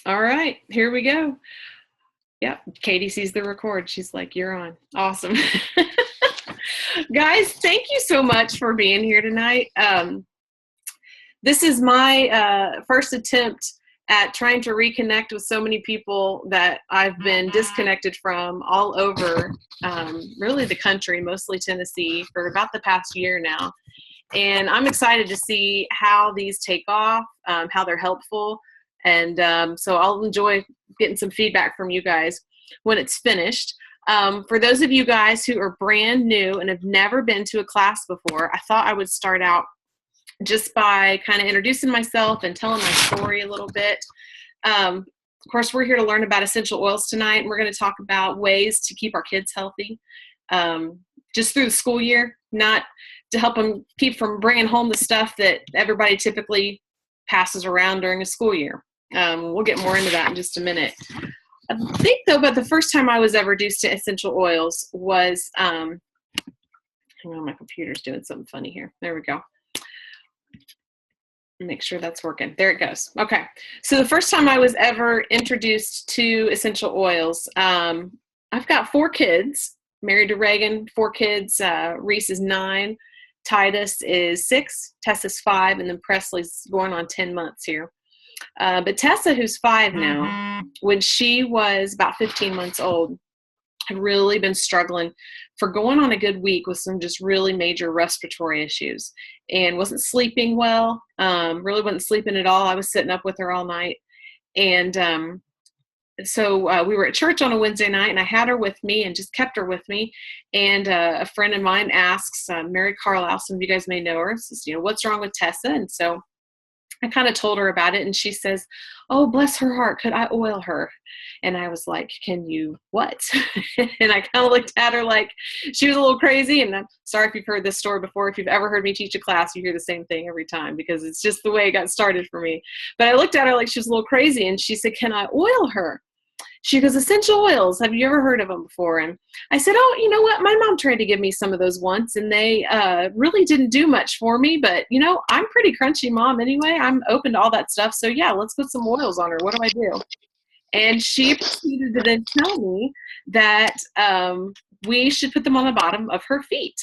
All right, here we go. Yep, Katie sees the record. She's like, you're on. Awesome. Guys, thank you so much for being here tonight. This is my first attempt at trying to reconnect with so many people that I've been disconnected from all over, really the country, mostly Tennessee, for about the past year now. And I'm excited to see how these take off, how they're helpful. And so I'll enjoy getting some feedback from you guys when it's finished. For those of you guys who are brand new and have never been to a class before, I thought I would start out just by kind of introducing myself and telling my story a little bit. Of course, we're here to learn about essential oils tonight, and we're going to talk about ways to keep our kids healthy just through the school year, not to help them keep from bringing home the stuff that everybody typically passes around during a school year. We'll get more into that in just a minute. I think, though, but the first time I was ever introduced to essential oils was, hang on, my computer's doing something funny here. There we go. Make sure that's working. There it goes. Okay. So the first time I was ever introduced to essential oils, I've got 4 kids, married to Reagan, 4 kids. Reese is 9, Titus is 6, Tessa's 5, and then Presley's going on 10 months here. But Tessa, who's 5 now, when she was about 15 months old, had really been struggling for going on a good week with some just really major respiratory issues and wasn't sleeping well, really wasn't sleeping at all. I was sitting up with her all night. And so we were at church on a Wednesday night, and I had her with me and just kept her with me. And a friend of mine asks, Mary Carlisle, some of you guys may know her, says, what's wrong with Tessa? And so I kind of told her about it, and she says, oh, bless her heart, could I oil her? And I was like, can you what? And I kind of looked at her like she was a little crazy. And I'm sorry if you've heard this story before. If you've ever heard me teach a class, you hear the same thing every time because it's just the way it got started for me. But I looked at her like she was a little crazy, and she said, can I oil her? She goes, essential oils, have you ever heard of them before? And I said, oh, you know what? My mom tried to give me some of those once, and they really didn't do much for me. But, I'm pretty crunchy mom anyway. I'm open to all that stuff. So, yeah, let's put some oils on her. What do I do? And she proceeded to then tell me that we should put them on the bottom of her feet.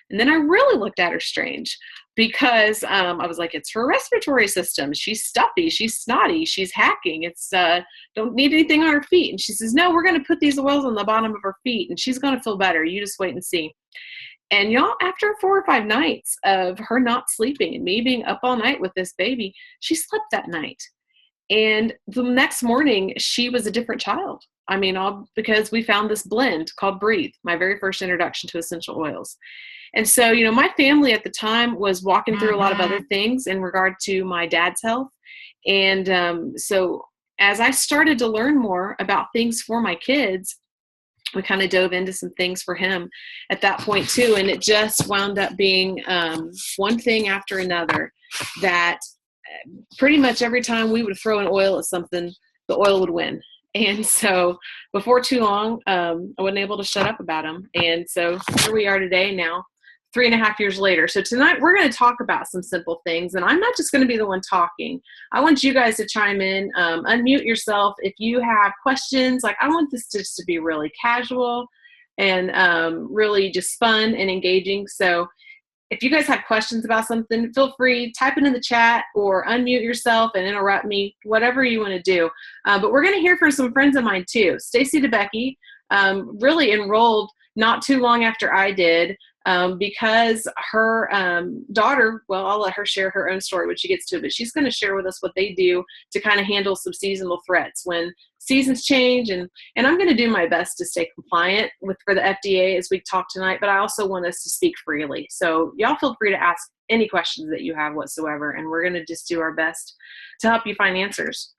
And then I really looked at her strange because I was like, it's her respiratory system. She's stuffy. She's snotty. She's hacking. It's don't need anything on her feet. And she says, no, we're going to put these oils on the bottom of her feet, and she's going to feel better. You just wait and see. And y'all, after 4 or 5 nights of her not sleeping and me being up all night with this baby, she slept that night. And the next morning, she was a different child. I mean, all because we found this blend called Breathe, my very first introduction to essential oils. And so, my family at the time was walking through a lot of other things in regard to my dad's health. And so as I started to learn more about things for my kids, we kind of dove into some things for him at that point too. And it just wound up being one thing after another that pretty much every time we would throw an oil at something, the oil would win. And so before too long, I wasn't able to shut up about them. And so here we are today now, 3.5 years later. So tonight we're going to talk about some simple things, and I'm not just going to be the one talking. I want you guys to chime in, unmute yourself. If you have questions, I want this just to be really casual and really just fun and engaging. So if you guys have questions about something, feel free, type it in the chat or unmute yourself and interrupt me, whatever you want to do. But we're going to hear from some friends of mine too. Stacy DeBecky really enrolled not too long after I did because her daughter, well, I'll let her share her own story when she gets to it, but she's going to share with us what they do to kind of handle some seasonal threats when seasons change. And I'm going to do my best to stay compliant for the FDA as we talk tonight, but I also want us to speak freely. So y'all feel free to ask any questions that you have whatsoever, and we're going to just do our best to help you find answers.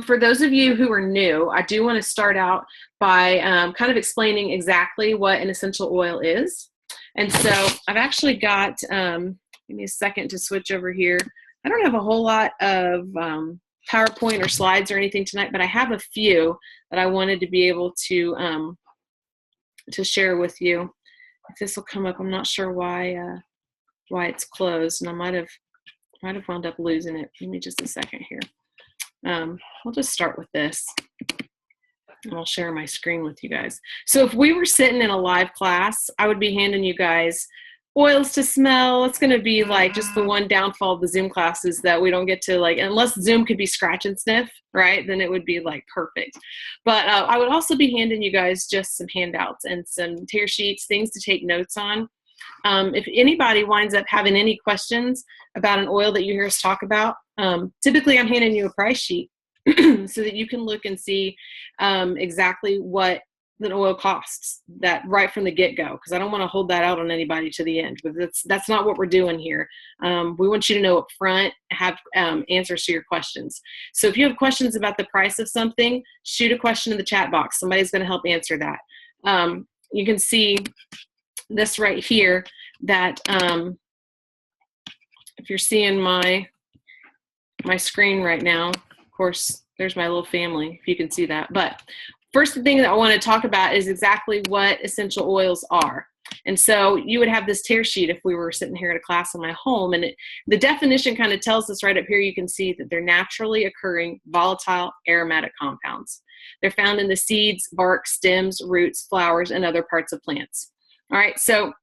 For those of you who are new, I do want to start out by kind of explaining exactly what an essential oil is. And so I've actually got, give me a second to switch over here. I don't have a whole lot of PowerPoint or slides or anything tonight, but I have a few that I wanted to be able to share with you. If this will come up, I'm not sure why it's closed, and I might have wound up losing it. Give me just a second here. I'll just start with this. And I'll share my screen with you guys. So if we were sitting in a live class, I would be handing you guys oils to smell. It's going to be like just the one downfall of the Zoom classes that we don't get to, like, unless Zoom could be scratch and sniff, right? Then it would be like perfect. But I would also be handing you guys just some handouts and some tear sheets, things to take notes on. If anybody winds up having any questions about an oil that you hear us talk about, typically I'm handing you a price sheet so that you can look and see exactly what an oil costs, that right from the get-go, because I don't want to hold that out on anybody to the end, but that's not what we're doing here. We want you to know up front, have answers to your questions. So if you have questions about the price of something, shoot a question in the chat box. Somebody's going to help answer that. You can see this right here, that if you're seeing my screen right now, of course, there's my little family, if you can see that. But first thing that I want to talk about is exactly what essential oils are. And so you would have this tear sheet if we were sitting here at a class in my home, and the definition kind of tells us right up here, you can see that they're naturally occurring volatile aromatic compounds. They're found in the seeds, bark, stems, roots, flowers, and other parts of plants. All right, so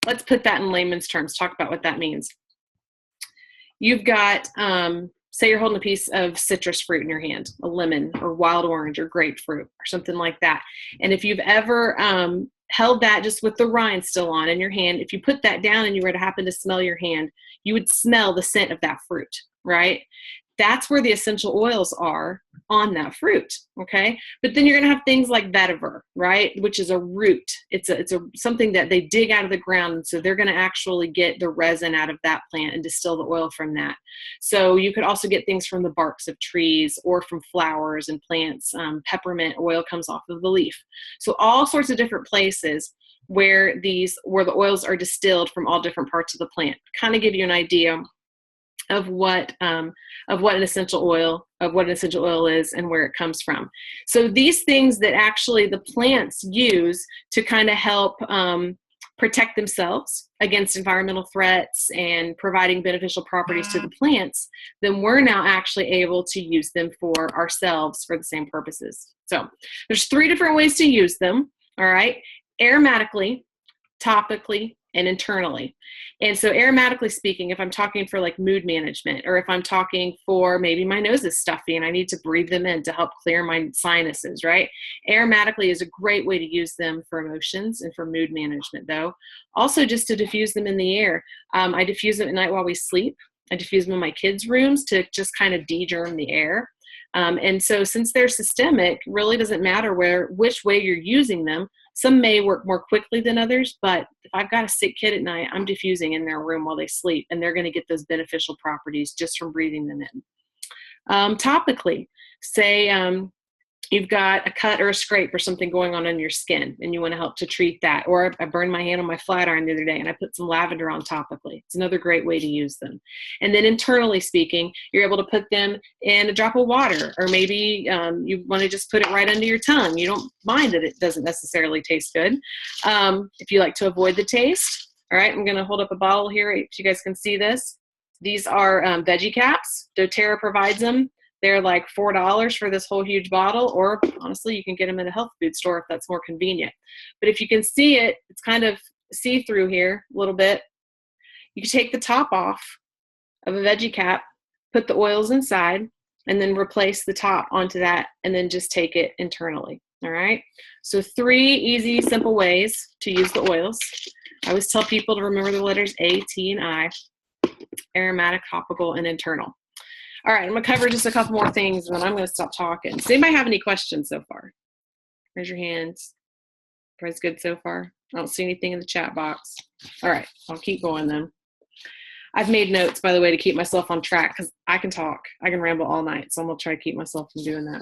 let's put that in layman's terms, talk about what that means. You've got, say you're holding a piece of citrus fruit in your hand, a lemon or wild orange or grapefruit or something like that. And if you've ever held that just with the rind still on in your hand, if you put that down and you were to happen to smell your hand, you would smell the scent of that fruit, right? That's where the essential oils are on that fruit, okay? But then you're gonna have things like vetiver, right? Which is a root. It's something that they dig out of the ground, and so they're gonna actually get the resin out of that plant and distill the oil from that. So you could also get things from the barks of trees or from flowers and plants. Peppermint oil comes off of the leaf. So all sorts of different places where the oils are distilled from all different parts of the plant. Kind of give you an idea of what an essential oil is and where it comes from. So these things that actually the plants use to kind of help protect themselves against environmental threats and providing beneficial properties to the plants, then we're now actually able to use them for ourselves for the same purposes. So there's 3 different ways to use them, all right? Aromatically, topically, and internally. And so aromatically speaking, if I'm talking for like mood management, or if I'm talking for maybe my nose is stuffy and I need to breathe them in to help clear my sinuses, right? Aromatically is a great way to use them for emotions and for mood management though. Also just to diffuse them in the air. I diffuse them at night while we sleep. I diffuse them in my kids' rooms to just kind of de-germ the air. And so since they're systemic, really doesn't matter which way you're using them. Some may work more quickly than others, but if I've got a sick kid at night, I'm diffusing in their room while they sleep, and they're going to get those beneficial properties just from breathing them in. Topically, say you've got a cut or a scrape or something going on your skin and you want to help to treat that. Or I burned my hand on my flat iron the other day and I put some lavender on topically. It's another great way to use them. And then internally speaking, you're able to put them in a drop of water, or maybe you want to just put it right under your tongue. You don't mind that it doesn't necessarily taste good. If you like to avoid the taste, all right, I'm going to hold up a bottle here if you guys can see this. These are veggie caps. doTERRA provides them. They're like $4 for this whole huge bottle, or honestly, you can get them in a health food store if that's more convenient. But if you can see it, it's kind of see-through here a little bit. You can take the top off of a veggie cap, put the oils inside, and then replace the top onto that, and then just take it internally, all right? So 3 easy, simple ways to use the oils. I always tell people to remember the letters A, T, and I, aromatic, topical, and internal. All right, I'm going to cover just a couple more things, and then I'm going to stop talking. Does anybody have any questions so far? Raise your hands. Everybody's good so far? I don't see anything in the chat box. All right, I'll keep going then. I've made notes, by the way, to keep myself on track, because I can talk. I can ramble all night, so I'm going to try to keep myself from doing that.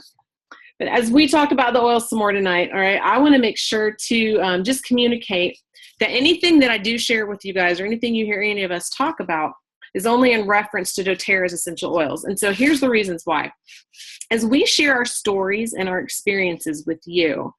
But as we talk about the oils some more tonight, all right, I want to make sure to just communicate that anything that I do share with you guys, or anything you hear any of us talk about, is only in reference to doTERRA's essential oils. And so here's the reasons why. As we share our stories and our experiences with you,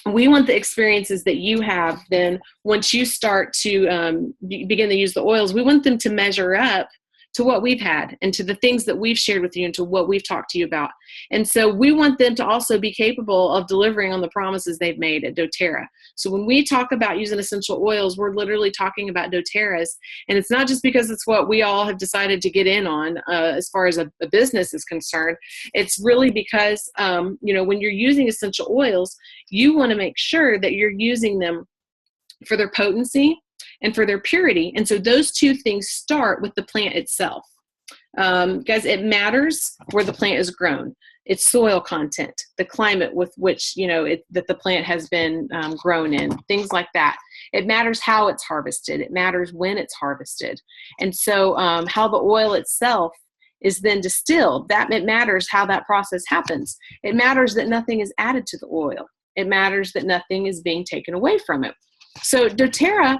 we want the experiences that you have then once you start to begin to use the oils, we want them to measure up to what we've had and to the things that we've shared with you and to what we've talked to you about. And so we want them to also be capable of delivering on the promises they've made at doTERRA. So when we talk about using essential oils, we're literally talking about doTERRA's. And it's not just because it's what we all have decided to get in on as far as a business is concerned. It's really because, when you're using essential oils, you want to make sure that you're using them for their potency and for their purity. And so those two things start with the plant itself. Guys, it matters where the plant is grown. Its soil content, the climate with which, that the plant has been grown in, things like that. It matters how it's harvested. It matters when it's harvested. And so how the oil itself is then distilled, that it matters how that process happens. It matters that nothing is added to the oil. It matters that nothing is being taken away from it. So doTERRA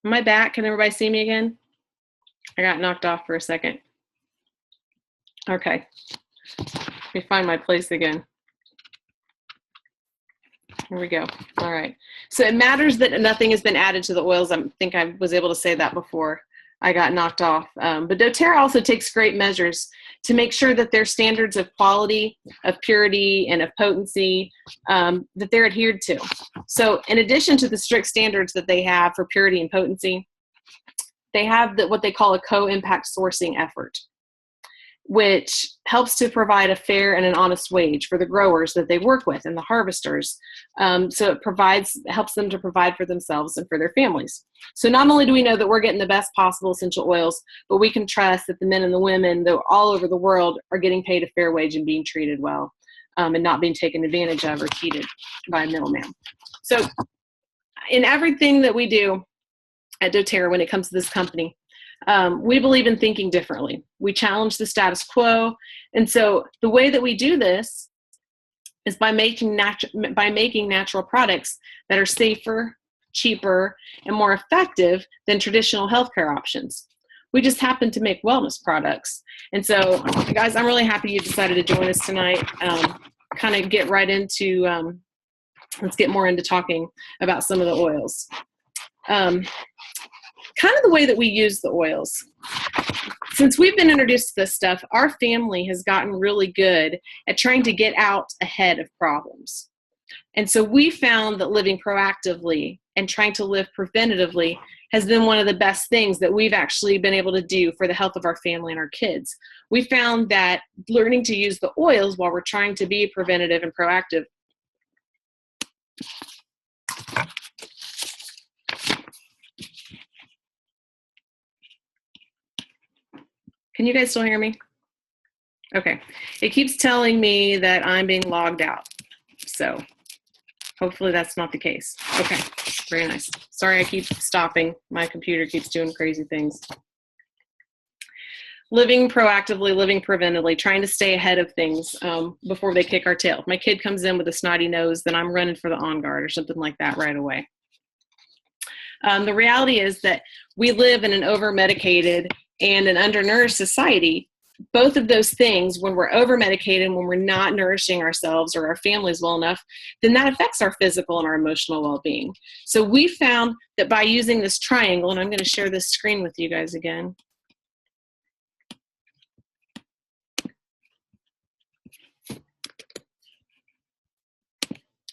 Am I back? Can everybody see me again? I got knocked off for a second. Okay. Let me find my place again. Here we go. All right. So it matters that nothing has been added to the oils. I think I was able to say that before I got knocked off. But doTERRA also takes great measures to make sure that their standards of quality, of purity, and of potency, that they're adhered to. So in addition to the strict standards that they have for purity and potency, they have what they call a co-impact sourcing effort, which helps to provide a fair and an honest wage for the growers that they work with and the harvesters. So it helps them to provide for themselves and for their families. So not only do we know that we're getting the best possible essential oils, but we can trust that the men and the women that all over the world are getting paid a fair wage and being treated well, and not being taken advantage of or cheated by a middleman. So in everything that we do at doTERRA when it comes to this company, we believe in thinking differently. We challenge the status quo. And so the way that we do this is by making natural products that are safer, cheaper, and more effective than traditional healthcare options. We just happen to make wellness products. And so, guys, I'm really happy you decided to join us tonight. Kind of get right into, let's get more into talking about some of the oils. Kind of the way that we use the oils. Since we've been introduced to this stuff, our family has gotten really good at trying to get out ahead of problems. And so we found that living proactively and trying to live preventatively has been one of the best things that we've actually been able to do for the health of our family and our kids. We found that learning to use the oils while we're trying to be preventative and proactive Can you guys still hear me? Okay. It keeps telling me that I'm being logged out. So hopefully that's not the case. Okay. Very nice. Sorry, I keep stopping. My computer keeps doing crazy things. Living proactively, living preventively, trying to stay ahead of things before they kick our tail. If my kid comes in with a snotty nose, then I'm running for the On Guard or something like that right away. The reality is that we live in an over-medicated and an undernourished society. Both of those things, when we're over-medicated, when we're not nourishing ourselves or our families well enough, then that affects our physical and our emotional well-being. So we found that by using this triangle, and I'm going to share this screen with you guys again.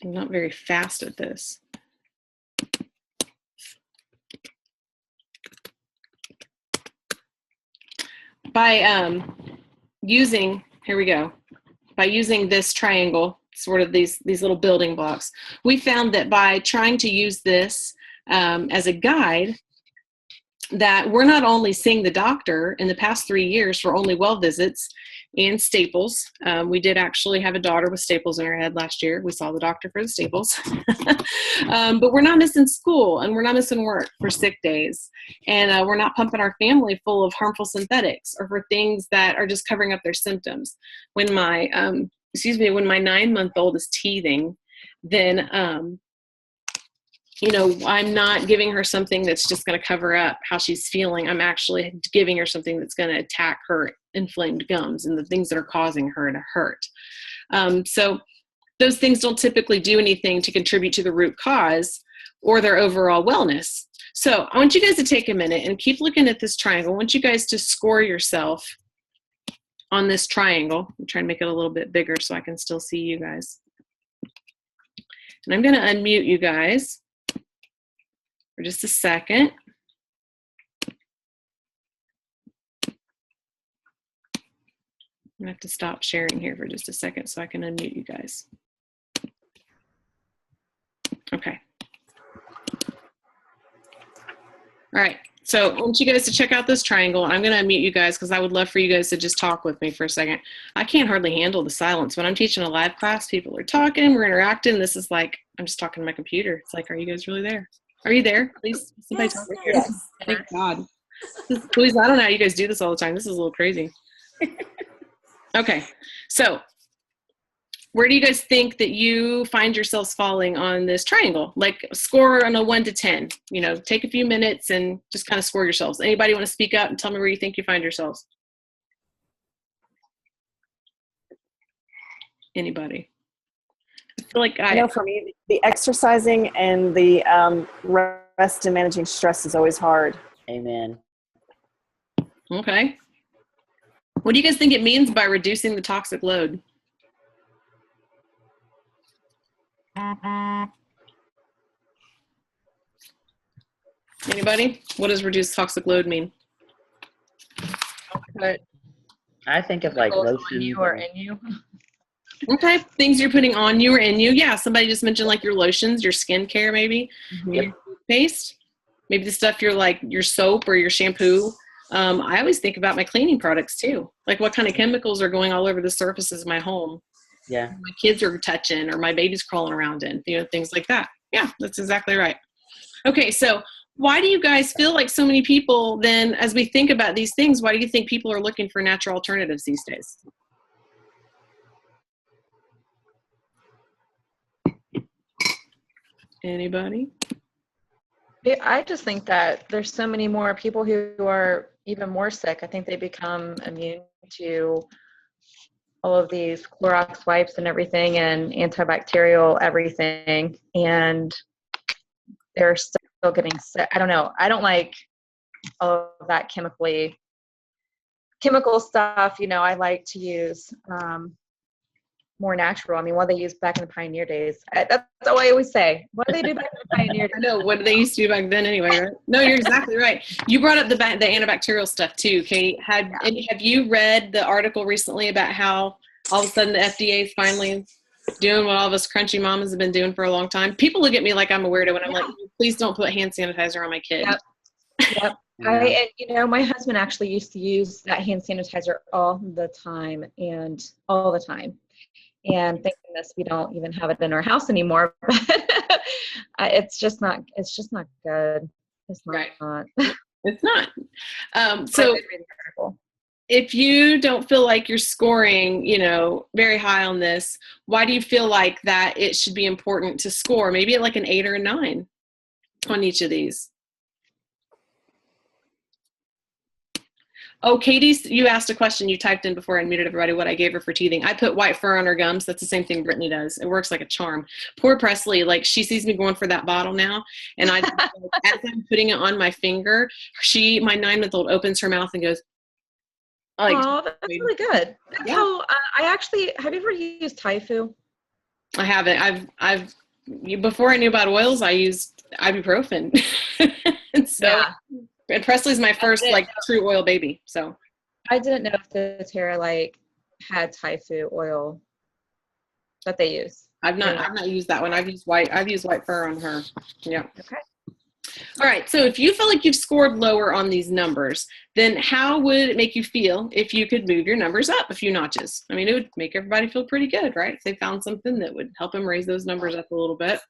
I'm not very fast at this. By using, here we go, by using this triangle, sort of these little building blocks, we found that by trying to use this as a guide, that we're not only seeing the doctor in the past 3 years for only well visits and staples. We did actually have a daughter with staples in her head last year. We saw the doctor for the staples. But we're not missing school and we're not missing work for sick days. And we're not pumping our family full of harmful synthetics or for things that are just covering up their symptoms. When my 9-month-old is teething, then I'm not giving her something that's just going to cover up how she's feeling. I'm actually giving her something that's going to attack her inflamed gums and the things that are causing her to hurt. So those things don't typically do anything to contribute to the root cause or their overall wellness. So I want you guys to take a minute and keep looking at this triangle. I want you guys to score yourself on this triangle. I'm trying to make it a little bit bigger so I can still see you guys. And I'm going to unmute you guys for just a second. I'm going to have to stop sharing here for just a second so I can unmute you guys. Okay. All right. So I want you guys to check out this triangle. I'm going to unmute you guys because I would love for you guys to just talk with me for a second. I can't hardly handle the silence. When I'm teaching a live class, people are talking, we're interacting. This is like, I'm just talking to my computer. It's like, are you guys really there? Are you there? Please, somebody talk right here. Yes. Thank God. Please, I don't know how you guys do this all the time. This is a little crazy. Okay. So where do you guys think that you find yourselves falling on this triangle? Like score on a 1 to 10, take a few minutes and just kind of score yourselves. Anybody want to speak up and tell me where you think you find yourselves? Anybody? I feel like for me, the exercising and the rest and managing stress is always hard. Amen. Okay. What do you guys think it means by reducing the toxic load? Anybody? What does reduced toxic load mean? I think of like lotion. On you or in you. Okay, things you're putting on you or in you. Yeah, somebody just mentioned like your lotions, your skincare maybe, your paste, maybe the stuff you're like your soap or your shampoo. I always think about my cleaning products too. Like what kind of chemicals are going all over the surfaces of my home. Yeah. My kids are touching or my baby's crawling around in, things like that. Yeah, that's exactly right. Okay, so why do you guys feel like so many people then, as we think about these things, why do you think people are looking for natural alternatives these days? Anybody? I just think that there's so many more people who are even more sick. I think they become immune to all of these Clorox wipes and everything and antibacterial everything, and they're still getting sick. I don't know. I don't like all of that chemical stuff. I like to use more natural. I mean, what they used back in the pioneer days. That's all I always say. What do they do back in the pioneer days? I know, what they used to do back then anyway, right? No, you're exactly right. You brought up the antibacterial stuff too, Katie. Have you read the article recently about how all of a sudden the FDA is finally doing what all of us crunchy mamas have been doing for a long time? People look at me like I'm a weirdo and I'm like, please don't put hand sanitizer on my kid. Yep. And my husband actually used to use that hand sanitizer all the time. And thank goodness we don't even have it in our house anymore. But it's just not good. It's not. Right. It's not. So if you don't feel like you're scoring, very high on this, why do you feel like that it should be important to score maybe at like an 8 or a 9 on each of these? Oh, Katie, you asked a question. You typed in before I unmuted everybody what I gave her for teething. I put white fur on her gums. That's the same thing Brittany does. It works like a charm. Poor Presley, like she sees me going for that bottle now. And as I'm putting it on my finger, my 9-month-old opens her mouth and goes, oh, that's really good. Yeah. So have you ever used Typhoon? I haven't. Before I knew about oils, I used ibuprofen. And Presley's my first true oil baby. So I didn't know if the Terra had Typhoon oil that they use. I've not used that one. I've used white fur on her. Yeah. Okay. All right. So if you feel like you've scored lower on these numbers, then how would it make you feel if you could move your numbers up a few notches? I mean, it would make everybody feel pretty good, right? If they found something that would help them raise those numbers up a little bit.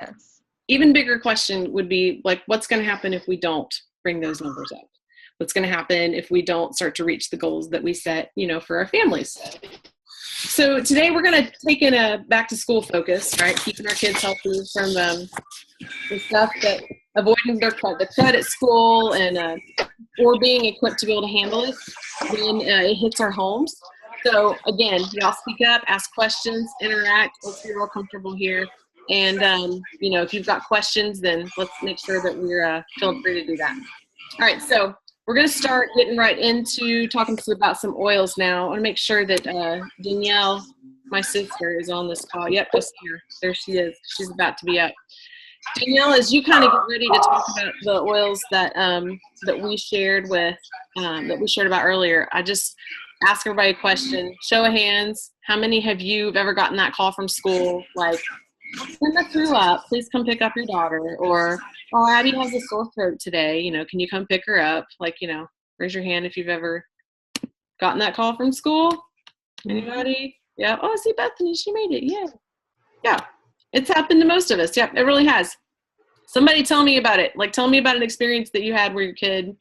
Yes. Even bigger question would be like, what's going to happen if we don't bring those numbers up? What's going to happen if we don't start to reach the goals that we set, for our families? So today we're going to take in a back to school focus, right? Keeping our kids healthy from the stuff that avoiding the crud at school and or being equipped to be able to handle it when it hits our homes. So again, y'all speak up, ask questions, interact. Let's be real comfortable here. And if you've got questions, then let's make sure that we're feel free to do that. All right, so we're going to start getting right into talking about some oils now. I want to make sure that Danielle, my sister, is on this call. Yep, I see her. There she is. She's about to be up. Danielle, as you kind of get ready to talk about the oils that that we shared about earlier, I just ask everybody a question. Show of hands. How many have you ever gotten that call from school? Like, Linda threw up. Please come pick up your daughter. Or, oh, Abby has a sore throat today. Can you come pick her up? Like, raise your hand if you've ever gotten that call from school. Anybody? Yeah. Oh, I see Bethany. She made it. Yeah. Yeah. It's happened to most of us. Yeah, it really has. Somebody tell me about it. Like, tell me about an experience that you had where your kid,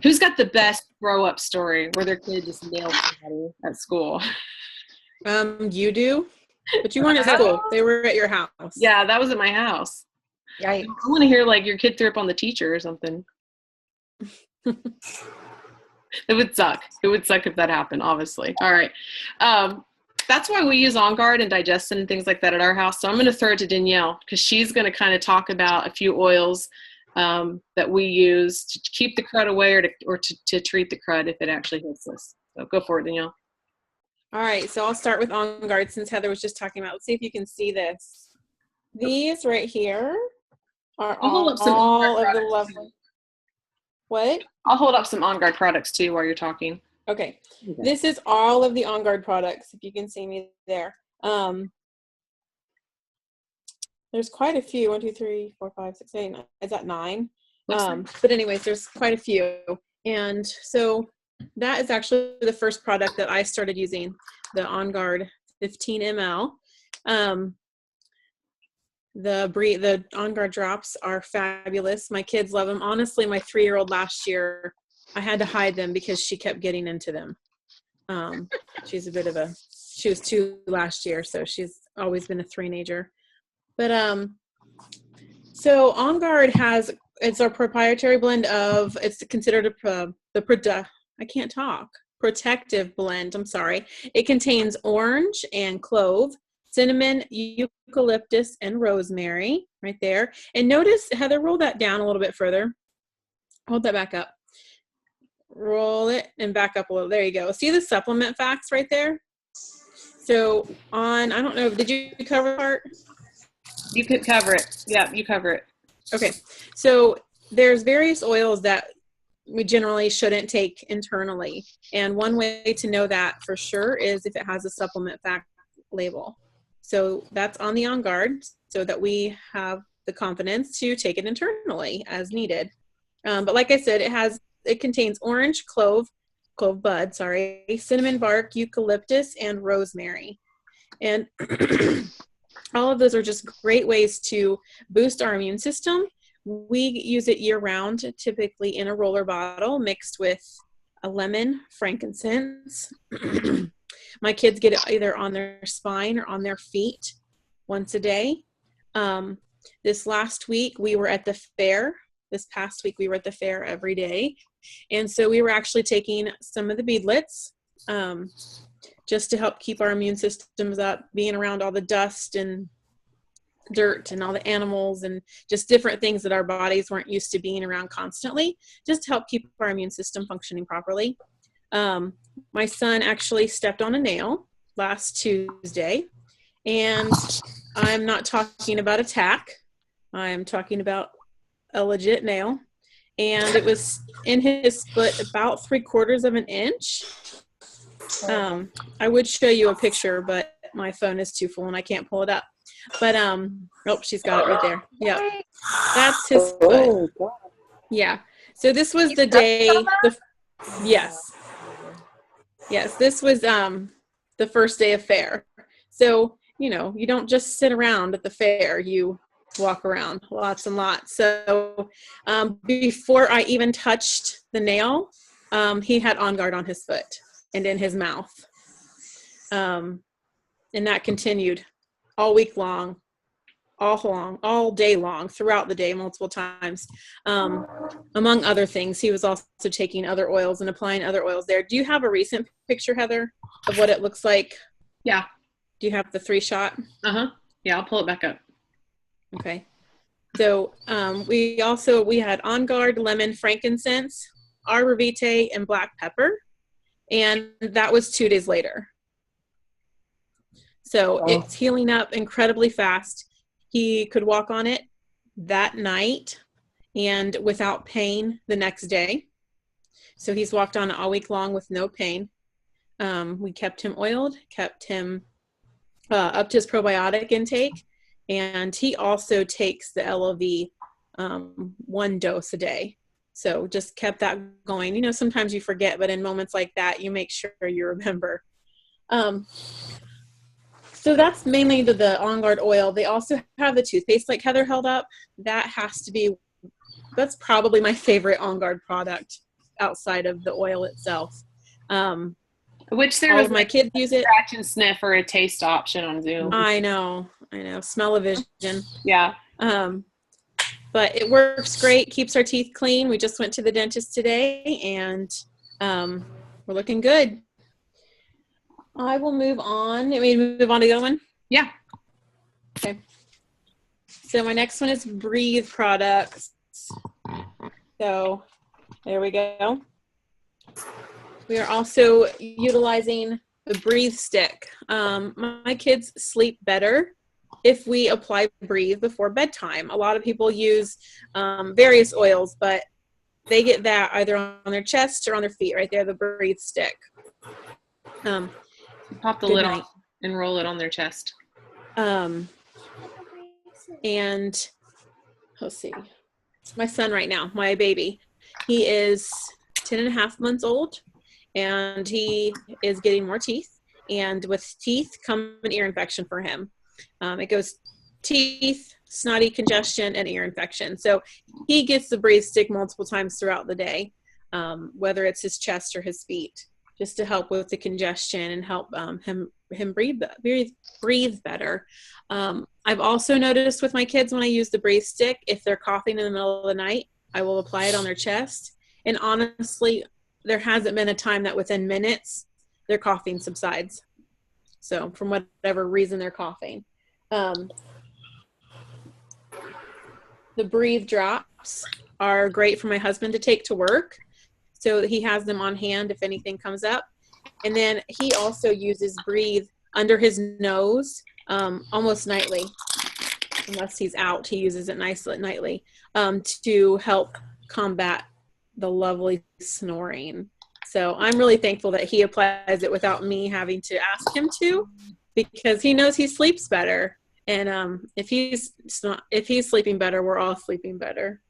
who's got the best grow up story where their kid just nailed somebody at school? You do, but you weren't at school. They were at your house. Yeah, that was at my house. Yikes. I want to hear like your kid threw up on the teacher or something. It would suck. It would suck if that happened, obviously. All right. That's why we use On Guard and Digestin and things like that at our house. So I'm going to throw it to Danielle because she's going to kind of talk about a few oils that we use to keep the crud away or to treat the crud if it actually hits us. So go for it, Danielle. All right, so I'll start with On Guard since Heather was just talking about. Let's see if you can see this. These right here are all of the lovely. What? I'll hold up some On Guard products too while you're talking. Okay, this is all of the On Guard products, if you can see me there. There's quite a few, 1, 2, 3, 4, 5, 6, 8, 9. Is that 9? But anyways, there's quite a few. And so that is actually the first product that I started using, the On Guard 15 ml. The On Guard drops are fabulous. My kids love them. Honestly, my 3-year-old last year, I had to hide them because she kept getting into them. She was 2 last year, so she's always been a 3-nager. But so On Guard it's our proprietary blend of, it's considered protective blend. I'm sorry. It contains orange and clove, cinnamon, eucalyptus, and rosemary right there. And notice, Heather, roll that down a little bit further. Hold that back up. Roll it and back up a little. There you go. See the supplement facts right there? So I don't know, did you cover the part? You could cover it. Yeah, you cover it. Okay. So there's various oils that we generally shouldn't take internally. And one way to know that for sure is if it has a supplement fact label. So that's on the On Guard so that we have the confidence to take it internally as needed. But like I said, it contains orange, clove bud, cinnamon bark, eucalyptus, and rosemary. And all of those are just great ways to boost our immune system. We use it year-round, typically in a roller bottle mixed with a lemon, frankincense. My kids get it either on their spine or on their feet once a day. This past week, we were at the fair. Every day. And so we were actually taking some of the beadlets just to help keep our immune systems up, being around all the dust and dirt and all the animals and just different things that our bodies weren't used to being around constantly, just to help keep our immune system functioning properly. My son actually stepped on a nail last Tuesday, and I'm not talking about a tack. I'm talking about a legit nail, and it was in his foot about 3/4 of an inch. I would show you a picture, but my phone is too full and I can't pull it up. But oh, she's got it right there. Yeah, that's his foot. Yeah. So this was the day. Yes, this was the first day of fair. So you don't just sit around at the fair. You walk around lots and lots. So before I even touched the nail, he had On Guard on his foot and in his mouth. And that continued all week long. all day long, throughout the day, multiple times. Among other things, he was also taking other oils and applying other oils there. Do you have a recent picture, Heather, of what it looks like? Yeah. Do you have the 3-shot? Yeah, I'll pull it back up. Okay. So we had On Guard, lemon, frankincense, arbor vitae, and black pepper. And that was 2 days later. So it's healing up incredibly fast. He could walk on it that night and without pain the next day. So he's walked on it all week long with no pain. We kept him oiled, kept him up to his probiotic intake, and he also takes the LOV 1 dose a day. So just kept that going. You know, sometimes you forget, but in moments like that, you make sure you remember. So that's mainly the On Guard oil. They also have the toothpaste like Heather held up. That's probably my favorite On Guard product outside of the oil itself. Which there all was of my kids use it. Scratch and sniff or a taste option on Zoom. I know. Smell-o-vision. Yeah. But it works great, keeps our teeth clean. We just went to the dentist today, and we're looking good. I will move on. I mean, move on to the other one? Yeah. Okay. So my next one is Breathe products. So there we go. We are also utilizing the Breathe stick. My kids sleep better if we apply Breathe before bedtime. A lot of people use various oils, but they get that either on their chest or on their feet right there, the Breathe stick. Pop the lid off and roll it on their chest. And let's see. My son right now, my baby, he is 10 and a half months old, and he is getting more teeth. And with teeth come an ear infection for him. It goes teeth, snotty congestion, and ear infection. So he gets the Breathe stick multiple times throughout the day, whether it's his chest or his feet, just to help with the congestion and help him breathe better. I've also noticed with my kids when I use the Breathe stick, if they're coughing in the middle of the night, I will apply it on their chest. And honestly, there hasn't been a time that within minutes their coughing subsides. So from whatever reason they're coughing. The Breathe drops are great for my husband to take to work. So he has them on hand if anything comes up. And then he also uses Breathe under his nose almost nightly. Unless he's out, he uses it nightly to help combat the lovely snoring. So I'm really thankful that he applies it without me having to ask him to, because he knows he sleeps better. And if he's sleeping better, we're all sleeping better.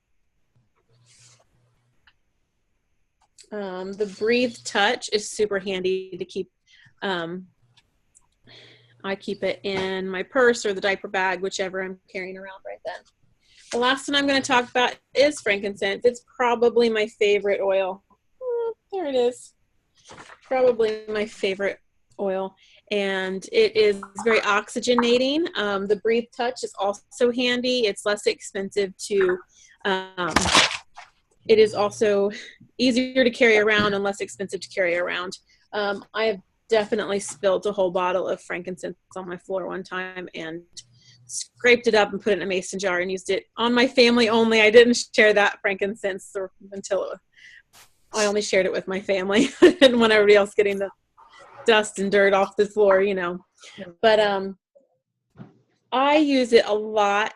The Breathe Touch is super handy to keep. I keep it in my purse or the diaper bag, whichever I'm carrying around right then. The last one I'm going to talk about is frankincense. It's probably my favorite oil. There it is. Probably my favorite oil. And it is very oxygenating. The Breathe Touch is also handy. It's less expensive to, it is also easier to carry around and less expensive to carry around. I have definitely spilled a whole bottle of frankincense on my floor one time and scraped it up and put it in a mason jar and used it on my family only. I didn't share that frankincense until I only shared it with my family. I didn't want everybody else getting the dust and dirt off the floor, you know. But I use it a lot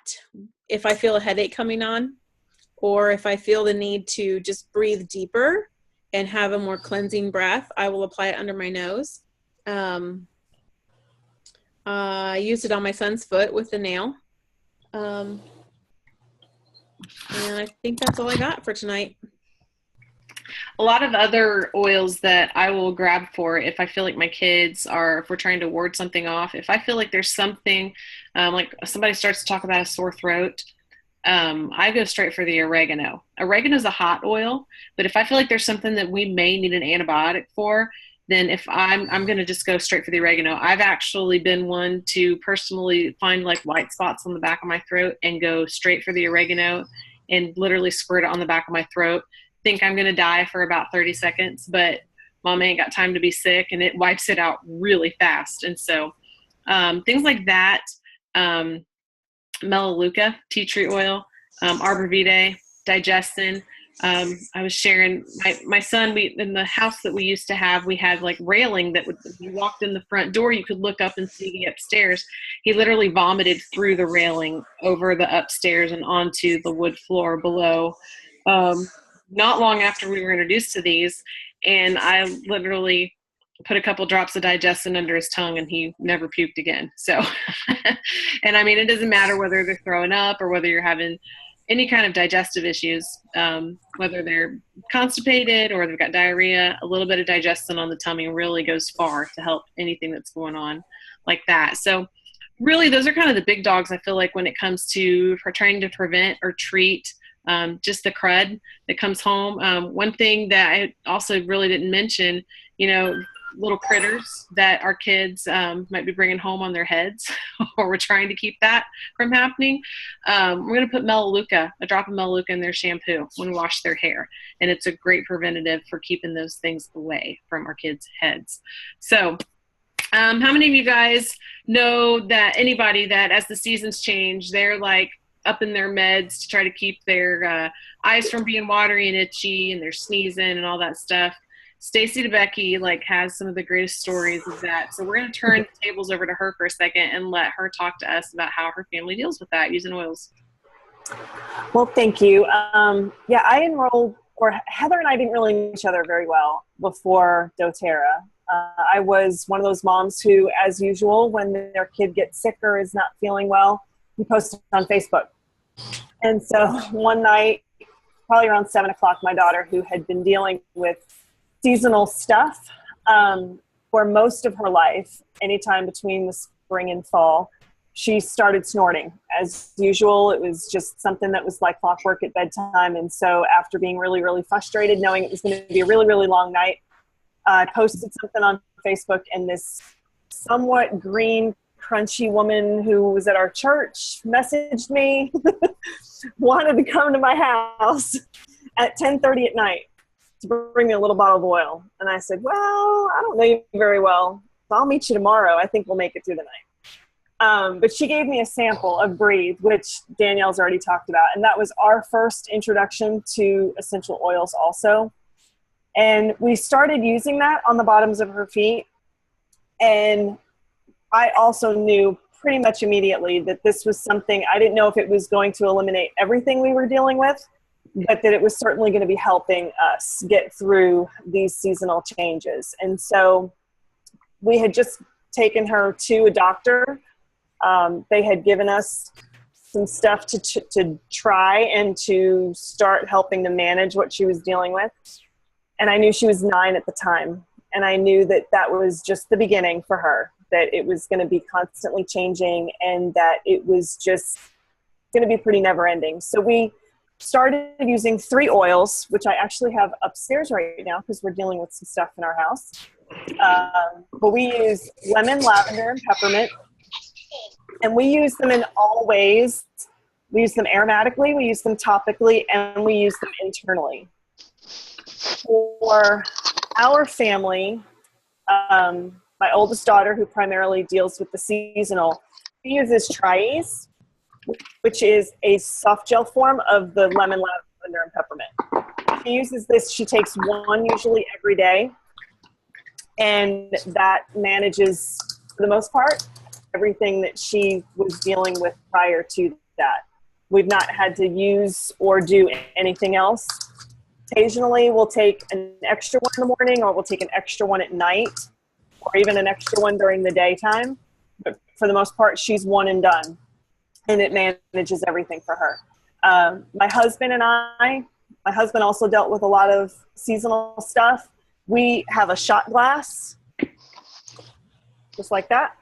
if I feel a headache coming on, or if I feel the need to just breathe deeper and have a more cleansing breath. I will apply it under my nose. I used it on my son's foot with the nail. And I think that's all I got for tonight. A lot of other oils that I will grab for if I feel like my kids are, if we're trying to ward something off, if I feel like there's something, like somebody starts to talk about a sore throat, I go straight for the oregano. Oregano is a hot oil, but if I feel like there's something that we may need an antibiotic for, then if I'm going to just go straight for the oregano. I've actually been one to personally find like white spots on the back of my throat and go straight for the oregano and literally squirt it on the back of my throat. Think I'm going to die for about 30 seconds, but mom ain't got time to be sick, and it wipes it out really fast. And so things like that, Melaleuca, tea tree oil, arbor vitae, digestin. I was sharing my son, in the house that we used to have, we had like railing that if you walked in the front door, you could look up and see the upstairs. He literally vomited through the railing over the upstairs and onto the wood floor below. Not long after we were introduced to these, and I literally put a couple drops of digestin under his tongue, and he never puked again. So, and I mean, it doesn't matter whether they're throwing up or whether you're having any kind of digestive issues, whether they're constipated or they've got diarrhea, a little bit of digestin on the tummy really goes far to help anything that's going on like that. So really, those are kind of the big dogs, I feel like, when it comes to trying to prevent or treat just the crud that comes home. One thing that I also really didn't mention, little critters that our kids might be bringing home on their heads, or we're trying to keep that from happening. We're going to put Melaleuca, a drop of Melaleuca in their shampoo when we wash their hair. And it's a great preventative for keeping those things away from our kids' heads. So how many of you guys know that anybody that as the seasons change, they're like up in their meds to try to keep their eyes from being watery and itchy, and they're sneezing and all that stuff? Stacy DeBecky has some of the greatest stories of that. So we're going to turn the tables over to her for a second and let her talk to us about how her family deals with that using oils. Well, thank you. I enrolled, or Heather and I didn't really know each other very well before doTERRA. I was one of those moms who, as usual, when their kid gets sick or is not feeling well, you post it on Facebook. And so one night, probably around 7 o'clock, my daughter, who had been dealing with seasonal stuff for most of her life, anytime between the spring and fall, she started snorting. As usual, it was just something that was like clockwork at bedtime. And so after being really, really frustrated, knowing it was going to be a really, really long night, I posted something on Facebook, and this somewhat green, crunchy woman who was at our church messaged me, wanted to come to my house at 10:30 at night to bring me a little bottle of oil. And I said, well, I don't know you very well, so I'll meet you tomorrow. I think we'll make it through the night. But she gave me a sample of Breathe, which Danielle's already talked about. And that was our first introduction to essential oils also. And we started using that on the bottoms of her feet. And I also knew pretty much immediately that this was something, I didn't know if it was going to eliminate everything we were dealing with, but that it was certainly going to be helping us get through these seasonal changes. And so we had just taken her to a doctor. They had given us some stuff to try and to start helping to manage what she was dealing with. And I knew she was 9 at the time. And I knew that that was just the beginning for her, that it was going to be constantly changing and that it was just going to be pretty never ending. So we started using 3 oils, which I actually have upstairs right now because we're dealing with some stuff in our house. But we use lemon, lavender, and peppermint. And we use them in all ways. We use them aromatically, we use them topically, and we use them internally. For our family, my oldest daughter, who primarily deals with the seasonal, she uses Tri-Ease, which is a soft gel form of the lemon, lavender, and peppermint. She uses this, she takes 1 usually every day, and that manages, for the most part, everything that she was dealing with prior to that. We've not had to use or do anything else. Occasionally, we'll take an extra one in the morning, or we'll take an extra one at night, or even an extra one during the daytime. But for the most part, she's one and done, and it manages everything for her. My husband and my husband also dealt with a lot of seasonal stuff. We have a shot glass, just like that,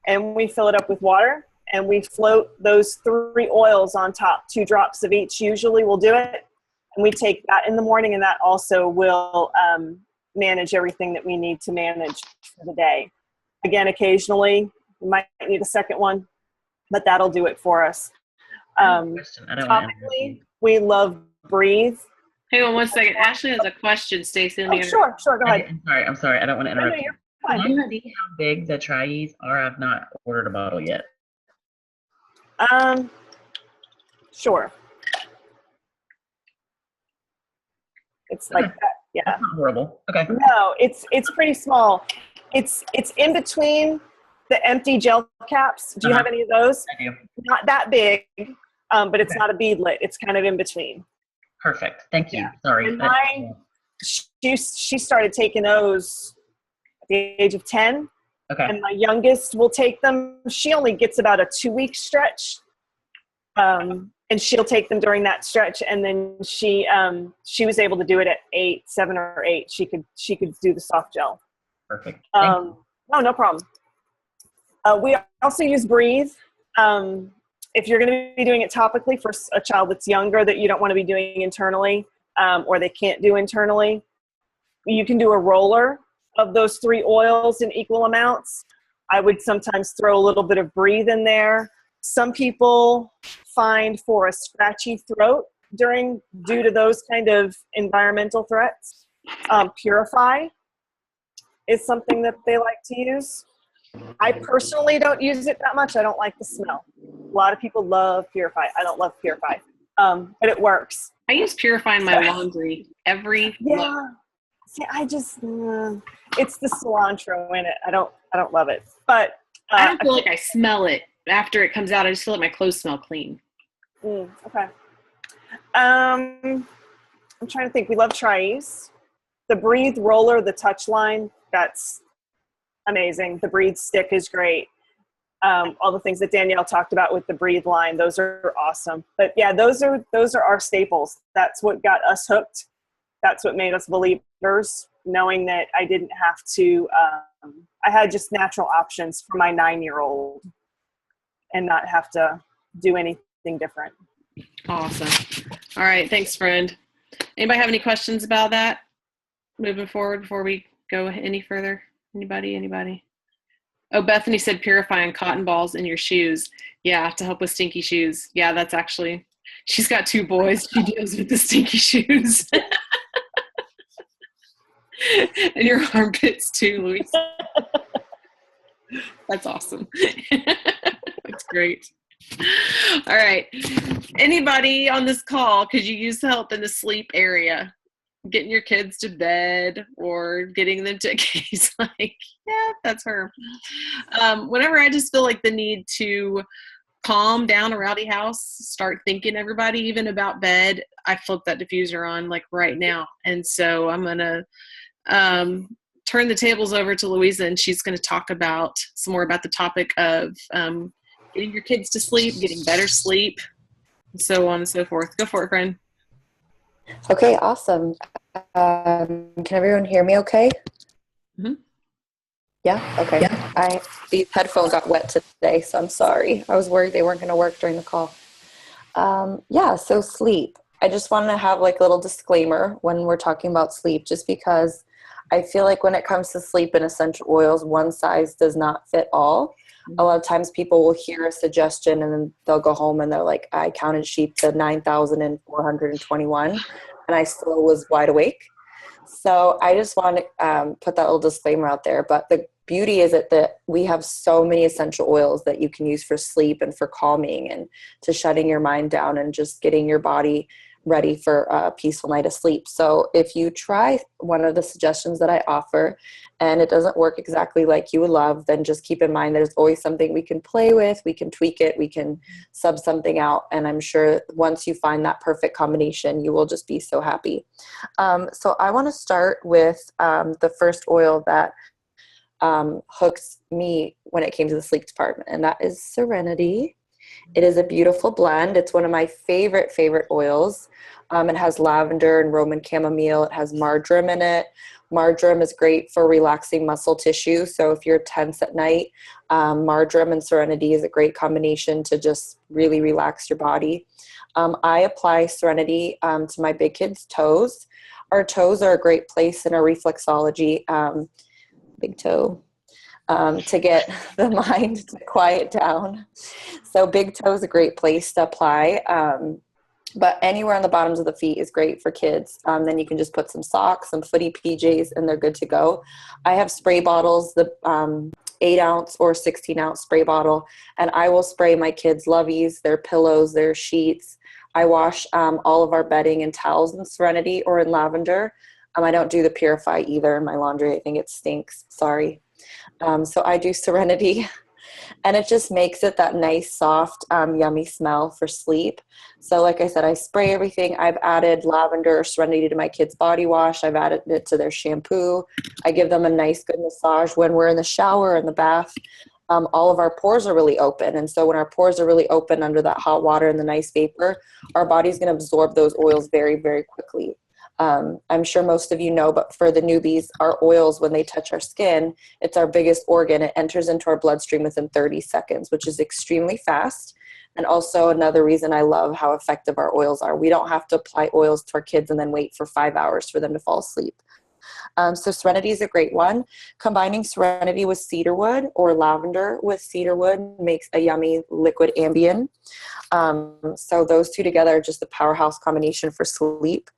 and we fill it up with water, and we float those 3 oils on top, 2 drops of each. Usually we'll do it. And we take that in the morning, and that also will manage everything that we need to manage for the day. Again, occasionally we might need a second one, but that'll do it for us. Question. I don't want to interrupt you. Topically, we love Breathe. Hang on one second. Ashley has a question, Stacey. Oh, sure, go ahead. I'm sorry. I don't want to No, interrupt you. you're fine. Can you see how big the Tri-Ease are? I've not ordered a bottle yet. Sure. It's like Okay. that, yeah. That's not horrible. Okay. No, it's pretty small. It's in between the empty gel caps. Do you have any of those? I do. Not that big, but it's Okay. not a beadlet. It's kind of in between. Perfect. Thank you. Yeah. Sorry. And she started taking those at the age of 10, Okay. and my youngest will take them. She only gets about a 2-week stretch, and she'll take them during that stretch. And then she was able to do it at 7 or 8. She could do the soft gel. Perfect. Thank you. No problem. We also use Breathe. If you're going to be doing it topically for a child that's younger that you don't want to be doing internally, or they can't do internally, you can do a roller of those 3 oils in equal amounts. I would sometimes throw a little bit of Breathe in there. Some people find for a scratchy throat due to those kind of environmental threats, Purify is something that they like to use. I personally don't use it that much. I don't like the smell. A lot of people love Purify. I don't love Purify, but it works. I use Purify in my laundry every load. Yeah. See, I just it's the cilantro in it. I don't love it, but I don't feel like I smell it after it comes out. I just feel like my clothes smell clean. Okay. I'm trying to think. We love Tri-Ease. The Breathe roller, the touch line, that's amazing. The Breathe stick is great. All the things that Danielle talked about with the Breathe line, those are awesome. But yeah, those are our staples. That's what got us hooked. That's what made us believers, knowing that I didn't have to, I had just natural options for my 9-year-old and not have to do anything different. Awesome. All right. Thanks, friend. Anybody have any questions about that moving forward before we go any further? Anybody? Oh, Bethany said purifying cotton balls in your shoes. Yeah, to help with stinky shoes. Yeah, that's actually, she's got 2 boys. She deals with the stinky shoes. And your armpits too, Louise. That's awesome. That's great. All right. Anybody on this call, could you use help in the sleep area? Getting your kids to bed or getting them to Casey's like, yeah, that's her. Whenever I just feel like the need to calm down a rowdy house, start thinking everybody even about bed, I flip that diffuser on like right now. And so I'm going to turn the tables over to Louisa, and she's going to talk about some more about the topic of getting your kids to sleep, getting better sleep, and so on and so forth. Go for it, friend. Okay, awesome. Can everyone hear me okay? Mm-hmm. Yeah? Okay. Yeah. These headphones got wet today, so I'm sorry. I was worried they weren't going to work during the call. So sleep. I just want to have like a little disclaimer when we're talking about sleep, just because I feel like when it comes to sleep and essential oils, one size does not fit all. A lot of times people will hear a suggestion and then they'll go home and they're like, I counted sheep to 9,421 and I still was wide awake. So I just want to put that little disclaimer out there. But the beauty is that we have so many essential oils that you can use for sleep and for calming and to shutting your mind down and just getting your body ready for a peaceful night of sleep. So if you try one of the suggestions that I offer and it doesn't work exactly like you would love, then just keep in mind there's always something we can play with, we can tweak it, we can sub something out. And I'm sure once you find that perfect combination, you will just be so happy. So I want to start with the first oil that hooks me when it came to the sleep department, and that is Serenity. It is a beautiful blend. It's one of my favorite oils. It has lavender and Roman chamomile. It has marjoram in it. Marjoram is great for relaxing muscle tissue. So if you're tense at night, marjoram and Serenity is a great combination to just really relax your body. I apply Serenity to my big kids' toes. our toes are a great place in our reflexology, big toe, to get the mind to quiet down. So big toe is a great place to apply. But anywhere on the bottoms of the feet is great for kids. Then you can just put some socks, some footy PJs, and they're good to go. I have spray bottles, the 8-ounce or 16-ounce spray bottle, and I will spray my kids' loveys, their pillows, their sheets. I wash all of our bedding and towels in Serenity or in lavender. I don't do the Purify either in my laundry. I think it stinks. Sorry. So I do Serenity. And it just makes it that nice, soft, yummy smell for sleep. So like I said, I spray everything. I've added lavender or Serenity to my kids' body wash. I've added it to their shampoo. I give them a nice, good massage when we're in the shower, in the bath. All of our pores are really open. And so when our pores are really open under that hot water and the nice vapor, our body's going to absorb those oils very, very quickly. I'm sure most of you know, but for the newbies, our oils, when they touch our skin, it's our biggest organ. It enters into our bloodstream within 30 seconds, which is extremely fast. And also another reason I love how effective our oils are. We don't have to apply oils to our kids and then wait for 5 hours for them to fall asleep. So Serenity is a great one. Combining Serenity with cedarwood or lavender with cedarwood makes a yummy liquid Ambien. So those two together are just a powerhouse combination for sleep.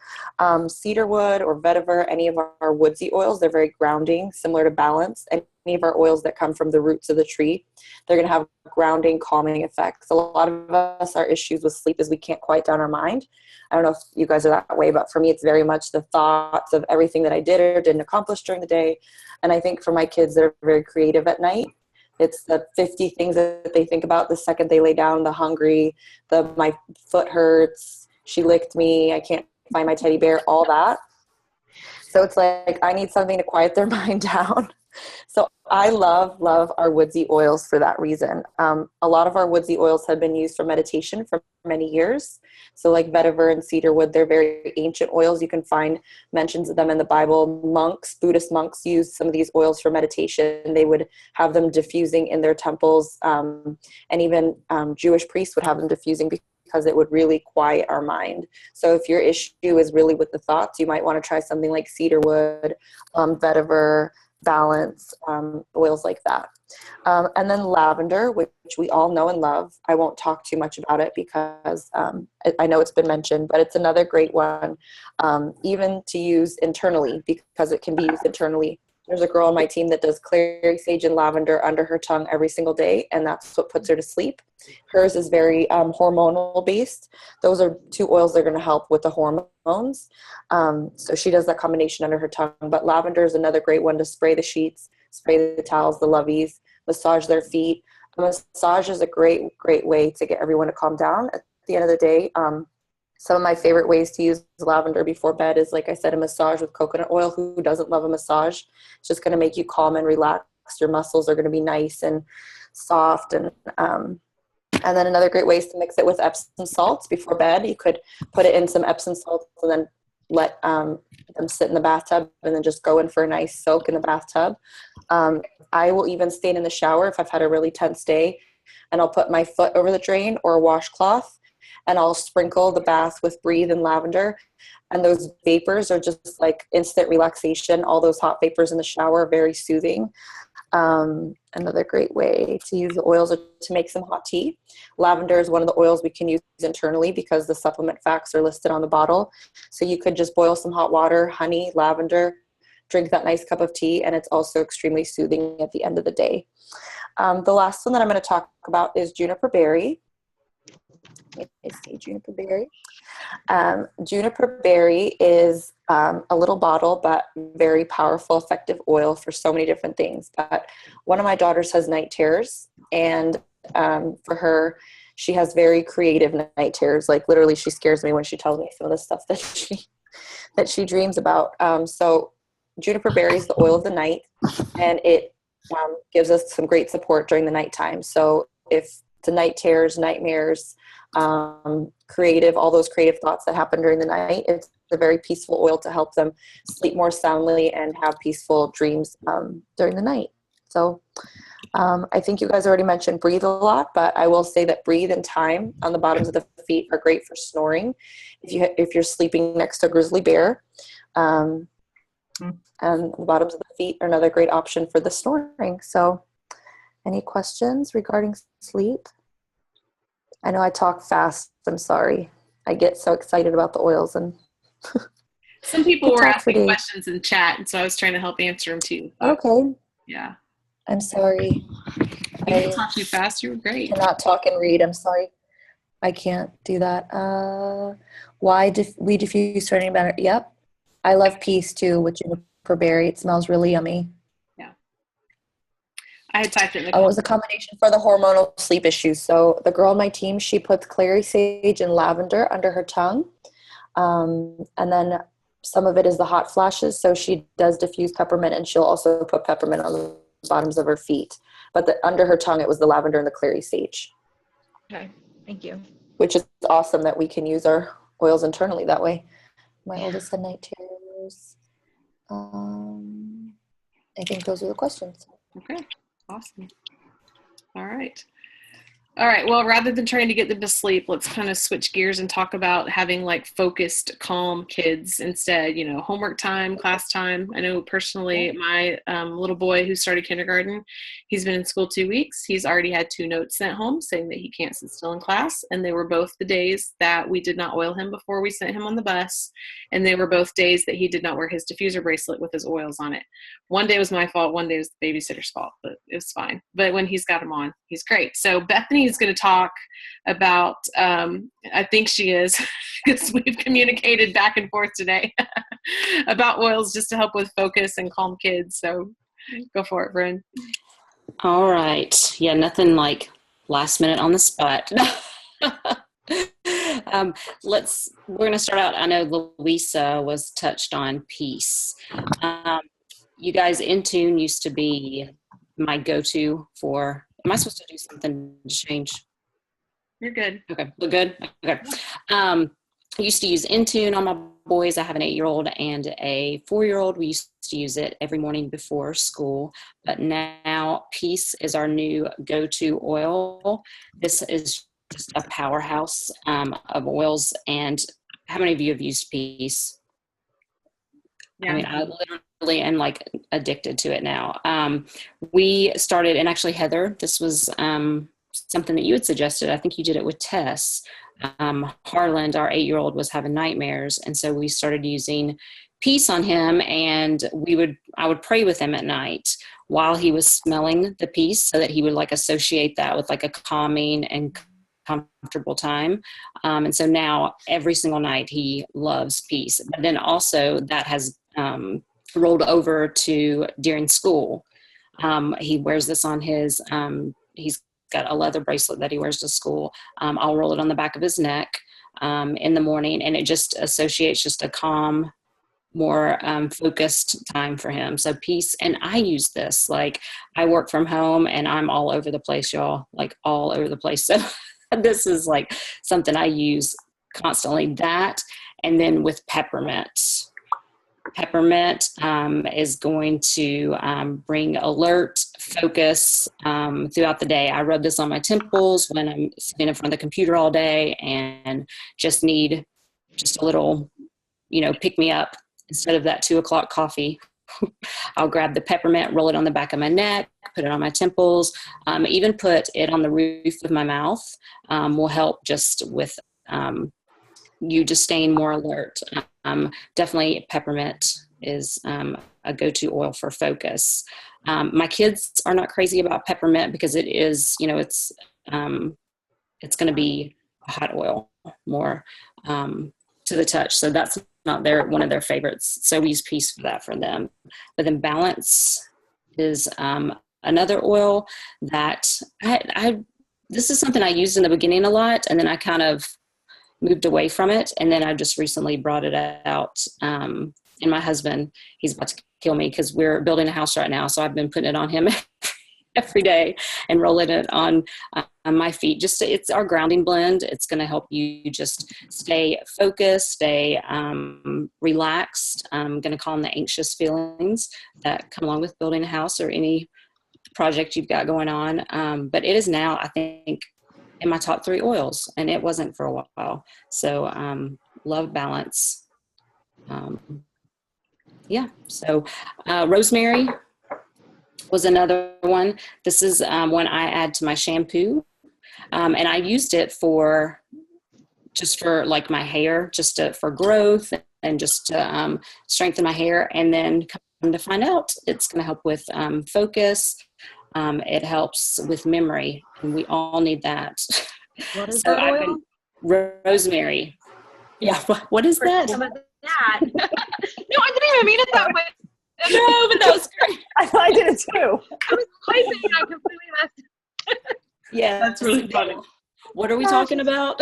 Cedarwood or vetiver, any of our woodsy oils, they're very grounding, similar to Balance. Any of our oils that come from the roots of the tree, they're going to have grounding, calming effects. A lot of us, our issues with sleep is we can't quiet down our mind. I don't know if you guys are that way, but for me, it's very much the thoughts of everything that I did or didn't accomplish during the day. And I think for my kids, they're very creative at night. It's the 50 things that they think about the second they lay down, the hungry, my foot hurts, she licked me, I can't find my teddy bear, all that. So it's like, I need something to quiet their mind down. So I love our woodsy oils for that reason. A lot of our woodsy oils have been used for meditation for many years. So like vetiver and cedarwood, they're very ancient oils. You can find mentions of them in the Bible. Monks, Buddhist monks used some of these oils for meditation. They would have them diffusing in their temples. And even Jewish priests would have them diffusing because it would really quiet our mind. So if your issue is really with the thoughts, you might want to try something like cedarwood, vetiver, Balance, oils like that. And then lavender, which we all know and love. I won't talk too much about it because I know it's been mentioned, but it's another great one, even to use internally because it can be used internally. There's a girl on my team that does clary sage and lavender under her tongue every single day, and that's what puts her to sleep. Hers is very hormonal based. Those are two oils that are going to help with the hormones. So she does that combination under her tongue. But lavender is another great one to spray the sheets, spray the towels, the loveys, massage their feet. A massage is a great way to get everyone to calm down at the end of the day. Some of my favorite ways to use lavender before bed is, like I said, a massage with coconut oil. Who doesn't love a massage? It's just going to make you calm and relax. Your muscles are going to be nice and soft. And then another great way is to mix it with Epsom salts before bed. You could put it in some Epsom salts and then let them sit in the bathtub and then just go in for a nice soak in the bathtub. I will even stand in the shower if I've had a really tense day, and I'll put my foot over the drain or a washcloth, and I'll sprinkle the bath with Breathe and lavender. And those vapors are just like instant relaxation. All those hot vapors in the shower are very soothing. Another great way to use the oils is to make some hot tea. Lavender is one of the oils we can use internally because the supplement facts are listed on the bottle. So you could just boil some hot water, honey, lavender, drink that nice cup of tea, and it's also extremely soothing at the end of the day. The last one that I'm going to talk about is juniper berry. I say juniper berry. Juniper berry is a little bottle, but very powerful, effective oil for so many different things. But one of my daughters has night terrors, and for her, she has very creative night terrors. Like literally, she scares me when she tells me some of the stuff that she dreams about. So juniper berry is the oil of the night, and it gives us some great support during the nighttime. So if the night terrors, nightmares, creative, all those creative thoughts that happen during the night, it's a very peaceful oil to help them sleep more soundly and have peaceful dreams during the night. So I think you guys already mentioned Breathe a lot, but I will say that Breathe and Thyme on the bottoms of the feet are great for snoring. If you're sleeping next to a grizzly bear, Um, and the bottoms of the feet are another great option for the snoring. So any questions regarding sleep? I know I talk fast. I'm sorry. I get so excited about the oils and Some people Could were talk for asking days. questions in chat, and so I was trying to help answer them too. okay. Yeah. I'm sorry. You didn't I talk too fast. You were great. cannot talk and read. I'm sorry. I can't do that. Why we diffuse turning better? Yep. I love peace too with juniper berry. It smells really yummy. I had typed it in the Oh, it was a combination for the hormonal sleep issues. So the girl on my team, she puts clary sage and lavender under her tongue. And then some of it is the hot flashes. So she does diffuse peppermint, and she'll also put peppermint on the bottoms of her feet. But under her tongue, it was the lavender and the clary sage, Okay, thank you. which is awesome that we can use our oils internally that way. My oldest had night terrors. I think those are the questions. Okay. Awesome. All right. All right. Well, rather than trying to get them to sleep, let's kind of switch gears and talk about having like focused, calm kids instead, you know, homework time, class time. I know personally my little boy who started kindergarten, he's been in school 2 weeks. He's already had 2 notes sent home saying that he can't sit still in class. And they were both the days that we did not oil him before we sent him on the bus. And they were both days that he did not wear his diffuser bracelet with his oils on it. One day was my fault. One day was the babysitter's fault, but it was fine. But when he's got him on, he's great. So Bethany is going to talk about, I think she is, because we've communicated back and forth today about oils just to help with focus and calm kids. So go for it, friend. All right. Yeah, nothing like last minute on the spot. We're going to start out. I know Louisa was touched on peace. You guys, Intune used to be my go-to for, am I supposed to do something to change? You're good. Okay, we're good. Okay. I used to use Intune on my boys. I have an 8-year-old and a 4-year-old. We used to use it every morning before school, but now Peace is our new go-to oil. This is just a powerhouse of oils. And how many of you have used Peace? Yeah. I mean, I literally am like addicted to it now. We started, and actually Heather, this was something that you had suggested. I think you did it with Tess. Harland, our 8-year-old, was having nightmares. And so we started using Peace on him, and I would pray with him at night while he was smelling the Peace, so that he would like associate that with like a calming and comfortable time. And so now every single night he loves Peace. But then also that has rolled over to during school. He wears this on his, he's got a leather bracelet that he wears to school. I'll roll it on the back of his neck in the morning, and it just associates just a calm, more focused time for him. So Peace, and I use this, like I work from home and I'm all over the place, y'all, like all over the place. So this is like something I use constantly. That, and then with peppermint. Peppermint is going to bring alert, focus throughout the day. I rub this on my temples when I'm sitting in front of the computer all day and just need just a little, pick me up instead of that 2:00 coffee. I'll grab the peppermint, roll it on the back of my neck, put it on my temples, even put it on the roof of my mouth will help just with you just staying more alert. Definitely peppermint is a go-to oil for focus. My kids are not crazy about peppermint because it is, it's going to be a hot oil more to the touch. So that's not one of their favorites. So we use Peace for that for them. But then Balance is another oil that this is something I used in the beginning a lot, and then I kind of moved away from it. And then I just recently brought it out. And my husband, he's about to kill me because we're building a house right now. So I've been putting it on him every day and rolling it on my feet. It's our grounding blend. It's going to help you just stay focused, stay relaxed. I'm going to calm the anxious feelings that come along with building a house or any project you've got going on. But it is now, I think, in my top 3 oils, and it wasn't for a while. So love Balance. Yeah. So rosemary was another one. This is one I add to my shampoo. And I used it just for like my hair, for growth and just to strengthen my hair. And then come to find out, it's going to help with focus. It helps with memory, and we all need that. What is So that oil? Rosemary. Yeah. What is that? Some of that. No, I didn't even mean it that way. No, but that was great. I did it too. I was placing it. I completely messed. Yeah, That's really funny. What are we talking about?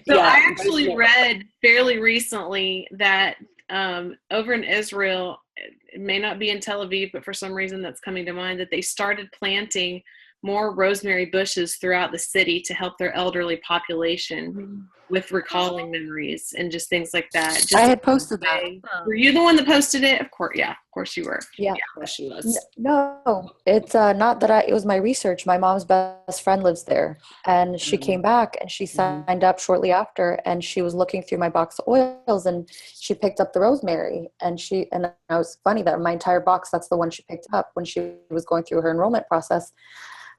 So I actually read fairly recently that over in Israel, it may not be in Tel Aviv, but for some reason that's coming to mind, that they started planting more rosemary bushes throughout the city to help their elderly population with recalling memories and just things like that. Just I had posted that. Were you the one that posted it? Of course, yeah, of course you were. Yeah. She was. No, it's not that it was my research. My mom's best friend lives there, and she came back and she signed up shortly after, and she was looking through my box of oils and she picked up the rosemary, and it was funny that my entire box, that's the one she picked up when she was going through her enrollment process.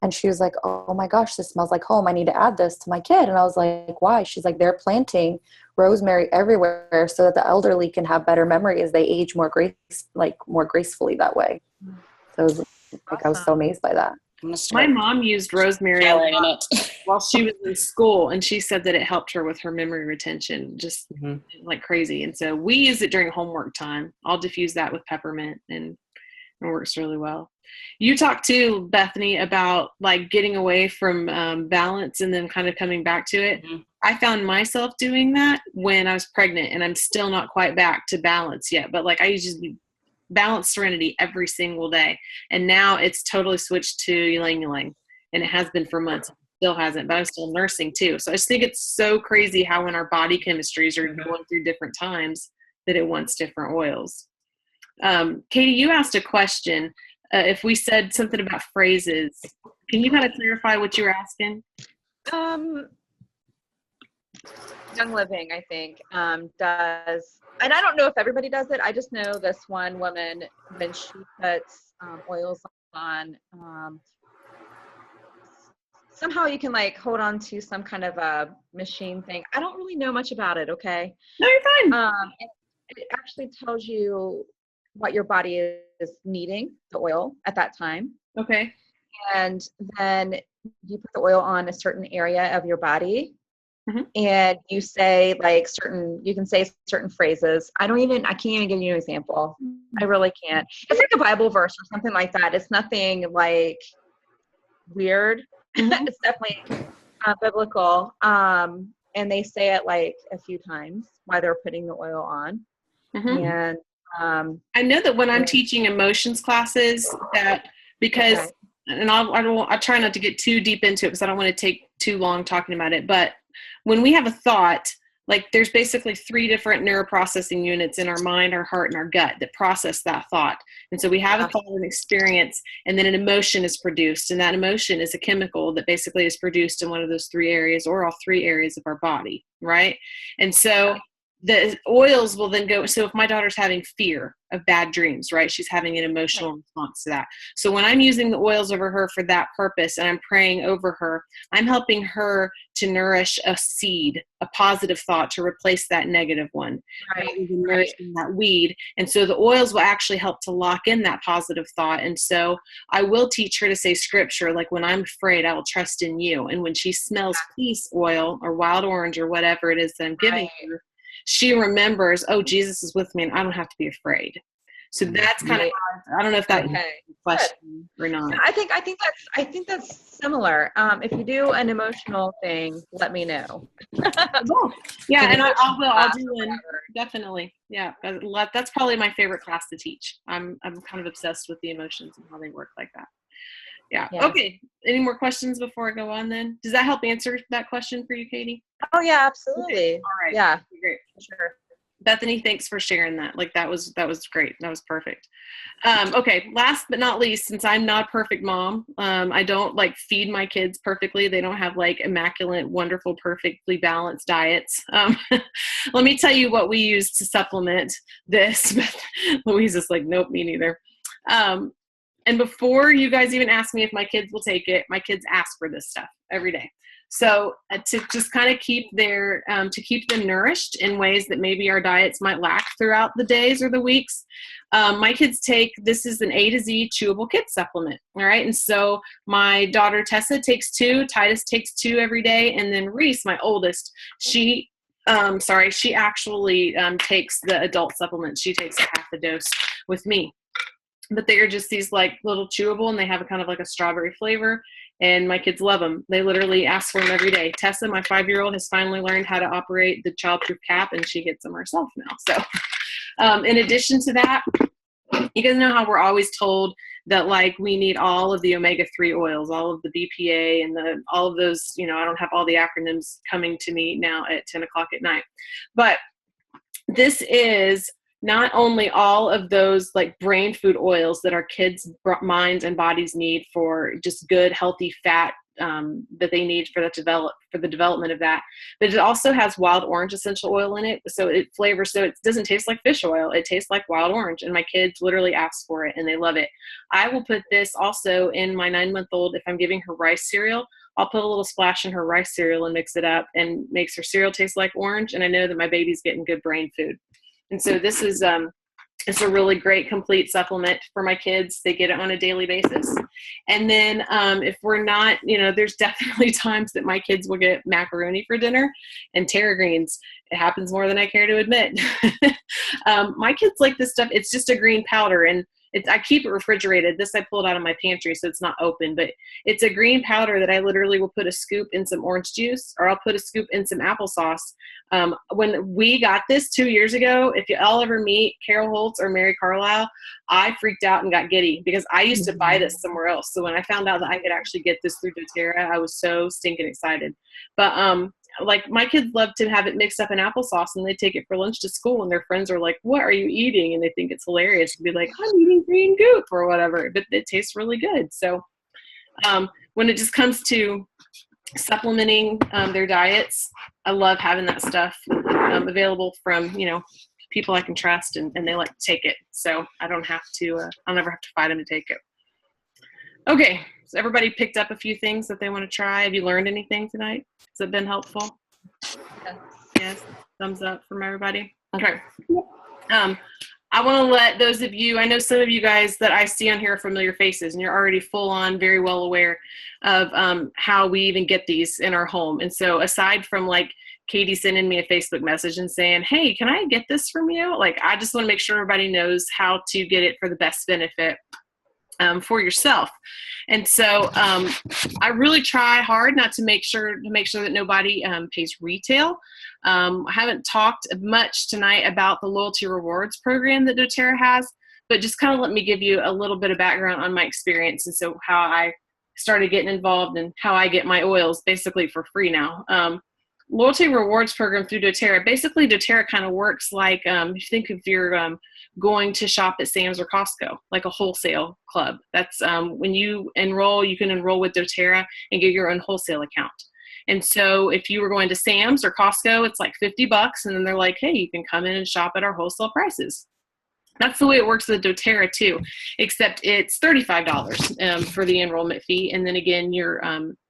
And she was like, oh my gosh, this smells like home. I need to add this to my kid. And I was like, why? She's like, they're planting rosemary everywhere so that the elderly can have better memory as they age more gracefully that way. So it was I was so amazed by that. My mom used rosemary a lot while she was in school, and she said that it helped her with her memory retention just like crazy. And so we use it during homework time. I'll diffuse that with peppermint, and it works really well. You talked too, Bethany, about like getting away from balance and then kind of coming back to it. I found myself doing that when I was pregnant, and I'm still not quite back to balance yet. But like I used to balance Serenity every single day, and now it's totally switched to Ylang Ylang, and it has been for months. It still hasn't, but I'm still nursing too. So I just think it's so crazy how when our body chemistries are going through different times that it wants different oils. Katie, you asked a question. If we said something about phrases, can you kind of clarify what you were asking? Young Living, I think, does, and I don't know if everybody does it. I just know this one woman, when she puts oils on, somehow you can like hold on to some kind of a machine thing. I don't really know much about it. Okay. No, you're fine. It actually tells you what your body is needing, the oil at that time. Okay. And then you put the oil on a certain area of your body, and you say you can say certain phrases. I can't even give you an example. I really can't. It's like a Bible verse or something like that. It's nothing like weird. It's definitely biblical. And they say it like a few times while they're putting the oil on. And I know that when I'm teaching emotions classes, that because, and I try not to get too deep into it because I don't want to take too long talking about it. But when we have a thought, like there's basically 3 different neuroprocessing units in our mind, our heart, and our gut that process that thought. And so we have a thought and experience, and then an emotion is produced. And that emotion is a chemical that basically is produced in one of those 3 areas or all 3 areas of our body, right? And so the oils will then go. So if my daughter's having fear of bad dreams, right, she's having an emotional response to that. So when I'm using the oils over her for that purpose and I'm praying over her, I'm helping her to nourish a seed, a positive thought to replace that negative one. Nourishing that weed. And so the oils will actually help to lock in that positive thought. And so I will teach her to say scripture, like when I'm afraid, I will trust in you. And when she smells peace oil or wild orange or whatever it is that I'm giving her, she remembers, oh, Jesus is with me and I don't have to be afraid. So that's kind of, I don't know if that was a question or not. I think that's similar. If you do an emotional thing, let me know. Yeah, and I'll do one, definitely. Yeah, that's probably my favorite class to teach. I'm kind of obsessed with the emotions and how they work like that. Yeah. Okay. Any more questions before I go on then? Does that help answer that question for you, Katie? Oh yeah, absolutely. Okay. All right. Yeah. Great. Sure. Bethany, thanks for sharing that. Like that was great. That was perfect. Okay, last but not least, since I'm not a perfect mom, I don't like feed my kids perfectly. They don't have like immaculate, wonderful, perfectly balanced diets. Let me tell you what we use to supplement this. Louise is like, nope, me neither. And before you guys even ask me if my kids will take it, my kids ask for this stuff every day. So to just kind of keep to keep them nourished in ways that maybe our diets might lack throughout the days or the weeks, my kids this is an A to Z chewable kid supplement. All right. And so my daughter Tessa takes 2, Titus takes 2 every day. And then Reese, my oldest, she actually takes the adult supplement. She takes half the dose with me. But they are just these like little chewable, and they have a kind of like a strawberry flavor, and my kids love them. They literally ask for them every day. Tessa, my 5-year-old, has finally learned how to operate the childproof cap, and she gets them herself now. So in addition to that, you guys know how we're always told that like we need all of the omega-3 oils, all of the BPA and all of those, I don't have all the acronyms coming to me now at 10 o'clock at night, but this is not only all of those like brain food oils that our kids' minds and bodies need for just good, healthy fat that they need for the development of that, but it also has wild orange essential oil in it. So it flavors, so it doesn't taste like fish oil. It tastes like wild orange, and my kids literally ask for it and they love it. I will put this also in my 9-month-old. If I'm giving her rice cereal, I'll put a little splash in her rice cereal and mix it up, and makes her cereal taste like orange. And I know that my baby's getting good brain food. And so this is it's a really great complete supplement for my kids. They get it on a daily basis. And then if we're not, there's definitely times that my kids will get macaroni for dinner and Terra greens. It happens more than I care to admit. My kids like this stuff. It's just a green powder, and I keep it refrigerated. This I pulled out of my pantry, so it's not open, but it's a green powder that I literally will put a scoop in some orange juice, or I'll put a scoop in some applesauce. When we got this 2 years ago, if you all ever meet Carol Holtz or Mary Carlisle, I freaked out and got giddy because I used to buy this somewhere else. So when I found out that I could actually get this through doTERRA, I was so stinking excited. But like my kids love to have it mixed up in applesauce, and they take it for lunch to school, and their friends are like, "What are you eating?" And they think it's hilarious to be like, "I'm eating green goop" or whatever, but it tastes really good. So when it just comes to supplementing their diets, I love having that stuff available from people I can trust, and they like to take it, so I don't have to I'll never have to fight them to take it. Okay, so everybody picked up a few things that they want to try. Have you learned anything tonight? Has it been helpful? Yes. Thumbs up from everybody. Okay. I want to let those of you, I know some of you guys that I see on here are familiar faces, and you're already full on, very well aware of how we even get these in our home. And so aside from like Katie sending me a Facebook message and saying, "Hey, can I get this from you?" Like, I just want to make sure everybody knows how to get it for the best benefit for yourself. And so I really try hard not to make sure that nobody pays retail. I haven't talked much tonight about the loyalty rewards program that doTERRA has, but just kind of let me give you a little bit of background on my experience, and so how I started getting involved and how I get my oils basically for free now. Loyalty rewards program through doTERRA. Basically, doTERRA kind of works like if you think if you're going to shop at Sam's or Costco, like a wholesale club. That's when you enroll, you can enroll with doTERRA and get your own wholesale account. And so if you were going to Sam's or Costco, it's like $50, and then they're like, "Hey, you can come in and shop at our wholesale prices." That's the way it works with doTERRA too, except it's $35 for the enrollment fee. And then again, you're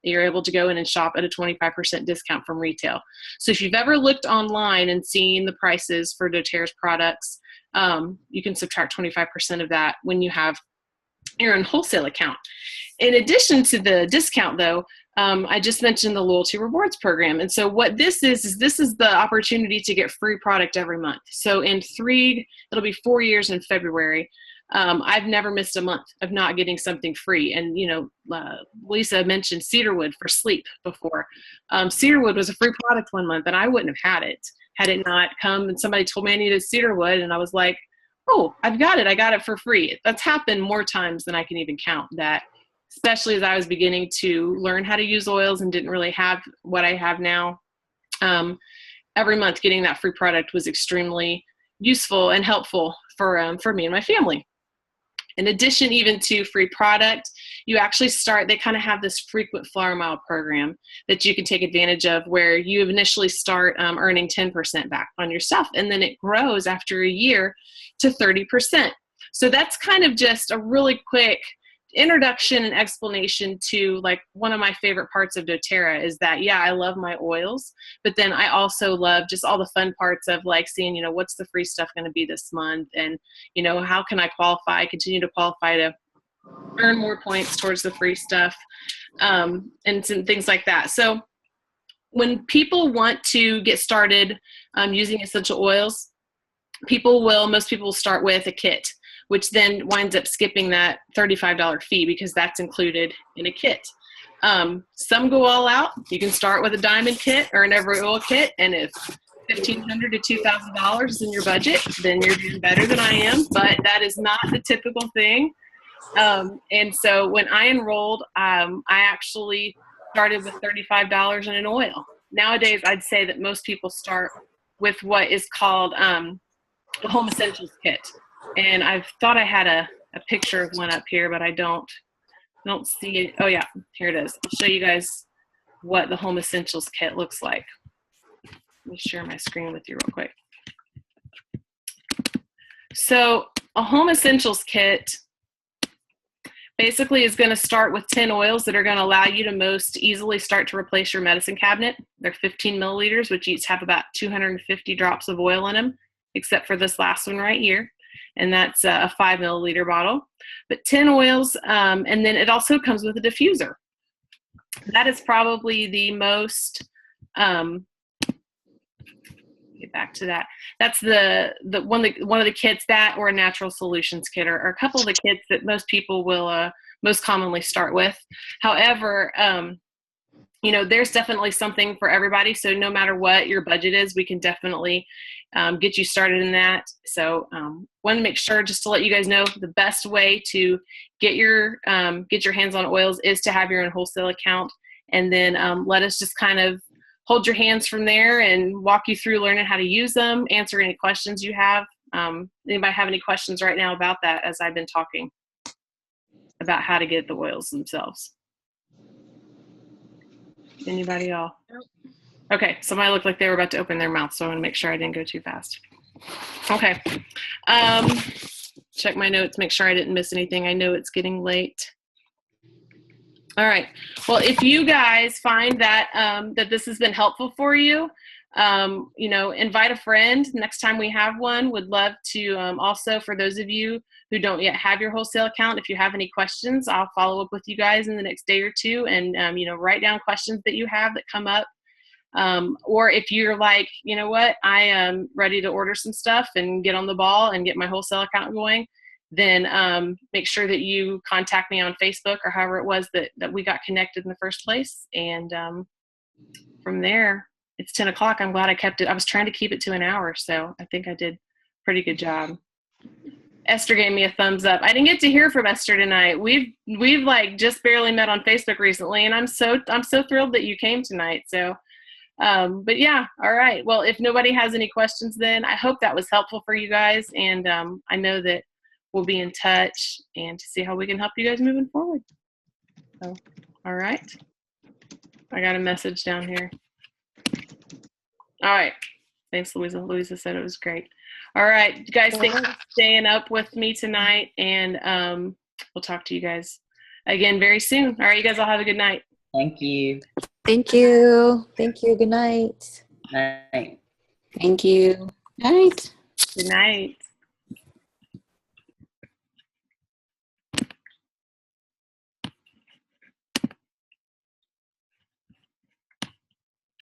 able to go in and shop at a 25% discount from retail. So if you've ever looked online and seen the prices for doTERRA's products, you can subtract 25% of that when you have your own wholesale account. In addition to the discount though, I just mentioned the loyalty rewards program. And so what this is this is the opportunity to get free product every month. So it'll be 4 years in February. I've never missed a month of not getting something free. And, Lisa mentioned cedarwood for sleep before. Cedarwood was a free product one month, and I wouldn't have had it not come and somebody told me I needed cedarwood, and I was like, "Oh, I've got it. I got it for free." That's happened more times than I can even count, that especially as I was beginning to learn how to use oils and didn't really have what I have now. every month getting that free product was extremely useful and helpful for me and my family. In addition, even to free product, you actually they kind of have this frequent flyer mile program that you can take advantage of, where you initially start earning 10% back on your stuff, and then it grows after a year to 30%. So that's kind of just a really quick introduction and explanation to, like, one of my favorite parts of doTERRA is that, yeah, I love my oils, but then I also love just all the fun parts of, like, seeing, you know, what's the free stuff going to be this month, and, you know, how can I continue to qualify to earn more points towards the free stuff, and some things like that. So when people want to get started using essential oils, most people will start with a kit, which then winds up skipping that $35 fee because that's included in a kit. Some go all out. You can start with a diamond kit or an every oil kit, and if $1,500 to $2,000 is in your budget, then you're doing better than I am, but that is not the typical thing. And so when I enrolled, I actually started with $35 in an oil. Nowadays, I'd say that most people start with what is called the Home Essentials Kit. And I thought I had a picture of one up here, but I don't see it. Oh yeah, here it is. I'll show you guys what the Home Essentials Kit looks like. Let me share my screen with you real quick. So a Home Essentials Kit basically is going to start with 10 oils that are going to allow you to most easily start to replace your medicine cabinet. They're 15 milliliters, which each have about 250 drops of oil in them, except for this last one right here. And that's a 5 milliliter bottle, but 10 oils. And then it also comes with a diffuser. That is probably the most, get back to that. That's the one of the kits, that or a Natural Solutions kit are a couple of the kits that most people will most commonly start with. However, you know, there's definitely something for everybody. So no matter what your budget is, we can definitely get you started in that. So want to make sure, just to let you guys know, the best way to get your hands on oils is to have your own wholesale account, and then let us just kind of hold your hands from there and walk you through learning how to use them, answer any questions you have. Anybody have any questions right now about that as I've been talking about how to get the oils themselves? Anybody else? Okay, somebody looked like they were about to open their mouth, so I want to make sure I didn't go too fast. Okay. Check my notes, make sure I didn't miss anything. I know it's getting late. All right. Well, if you guys find that that this has been helpful for you, you know, invite a friend next time we have one. Would love to also, for those of you who don't yet have your wholesale account, if you have any questions, I'll follow up with you guys in the next day or two, and you know, write down questions that you have that come up. Or if you're like, you know what, I am ready to order some stuff and get on the ball and get my wholesale account going, then make sure that you contact me on Facebook or however it was that we got connected in the first place. And from there, it's 10 o'clock. I'm glad I kept it. I was trying to keep it to an hour, so I think I did a pretty good job. Esther gave me a thumbs up. I didn't get to hear from Esther tonight. We've like just barely met on Facebook recently, and I'm so thrilled that you came tonight. So, but yeah, all right. Well, if nobody has any questions, then I hope that was helpful for you guys, and I know that we'll be in touch and to see how we can help you guys moving forward. So, all right. I got a message down here. All right. Thanks, Louisa. Louisa said it was great. All right, you guys, thanks for staying up with me tonight, and we'll talk to you guys again very soon. All right, you guys all have a good night. Thank you. Thank you. Thank you. Good night. Night. Thank you. Night. Good night.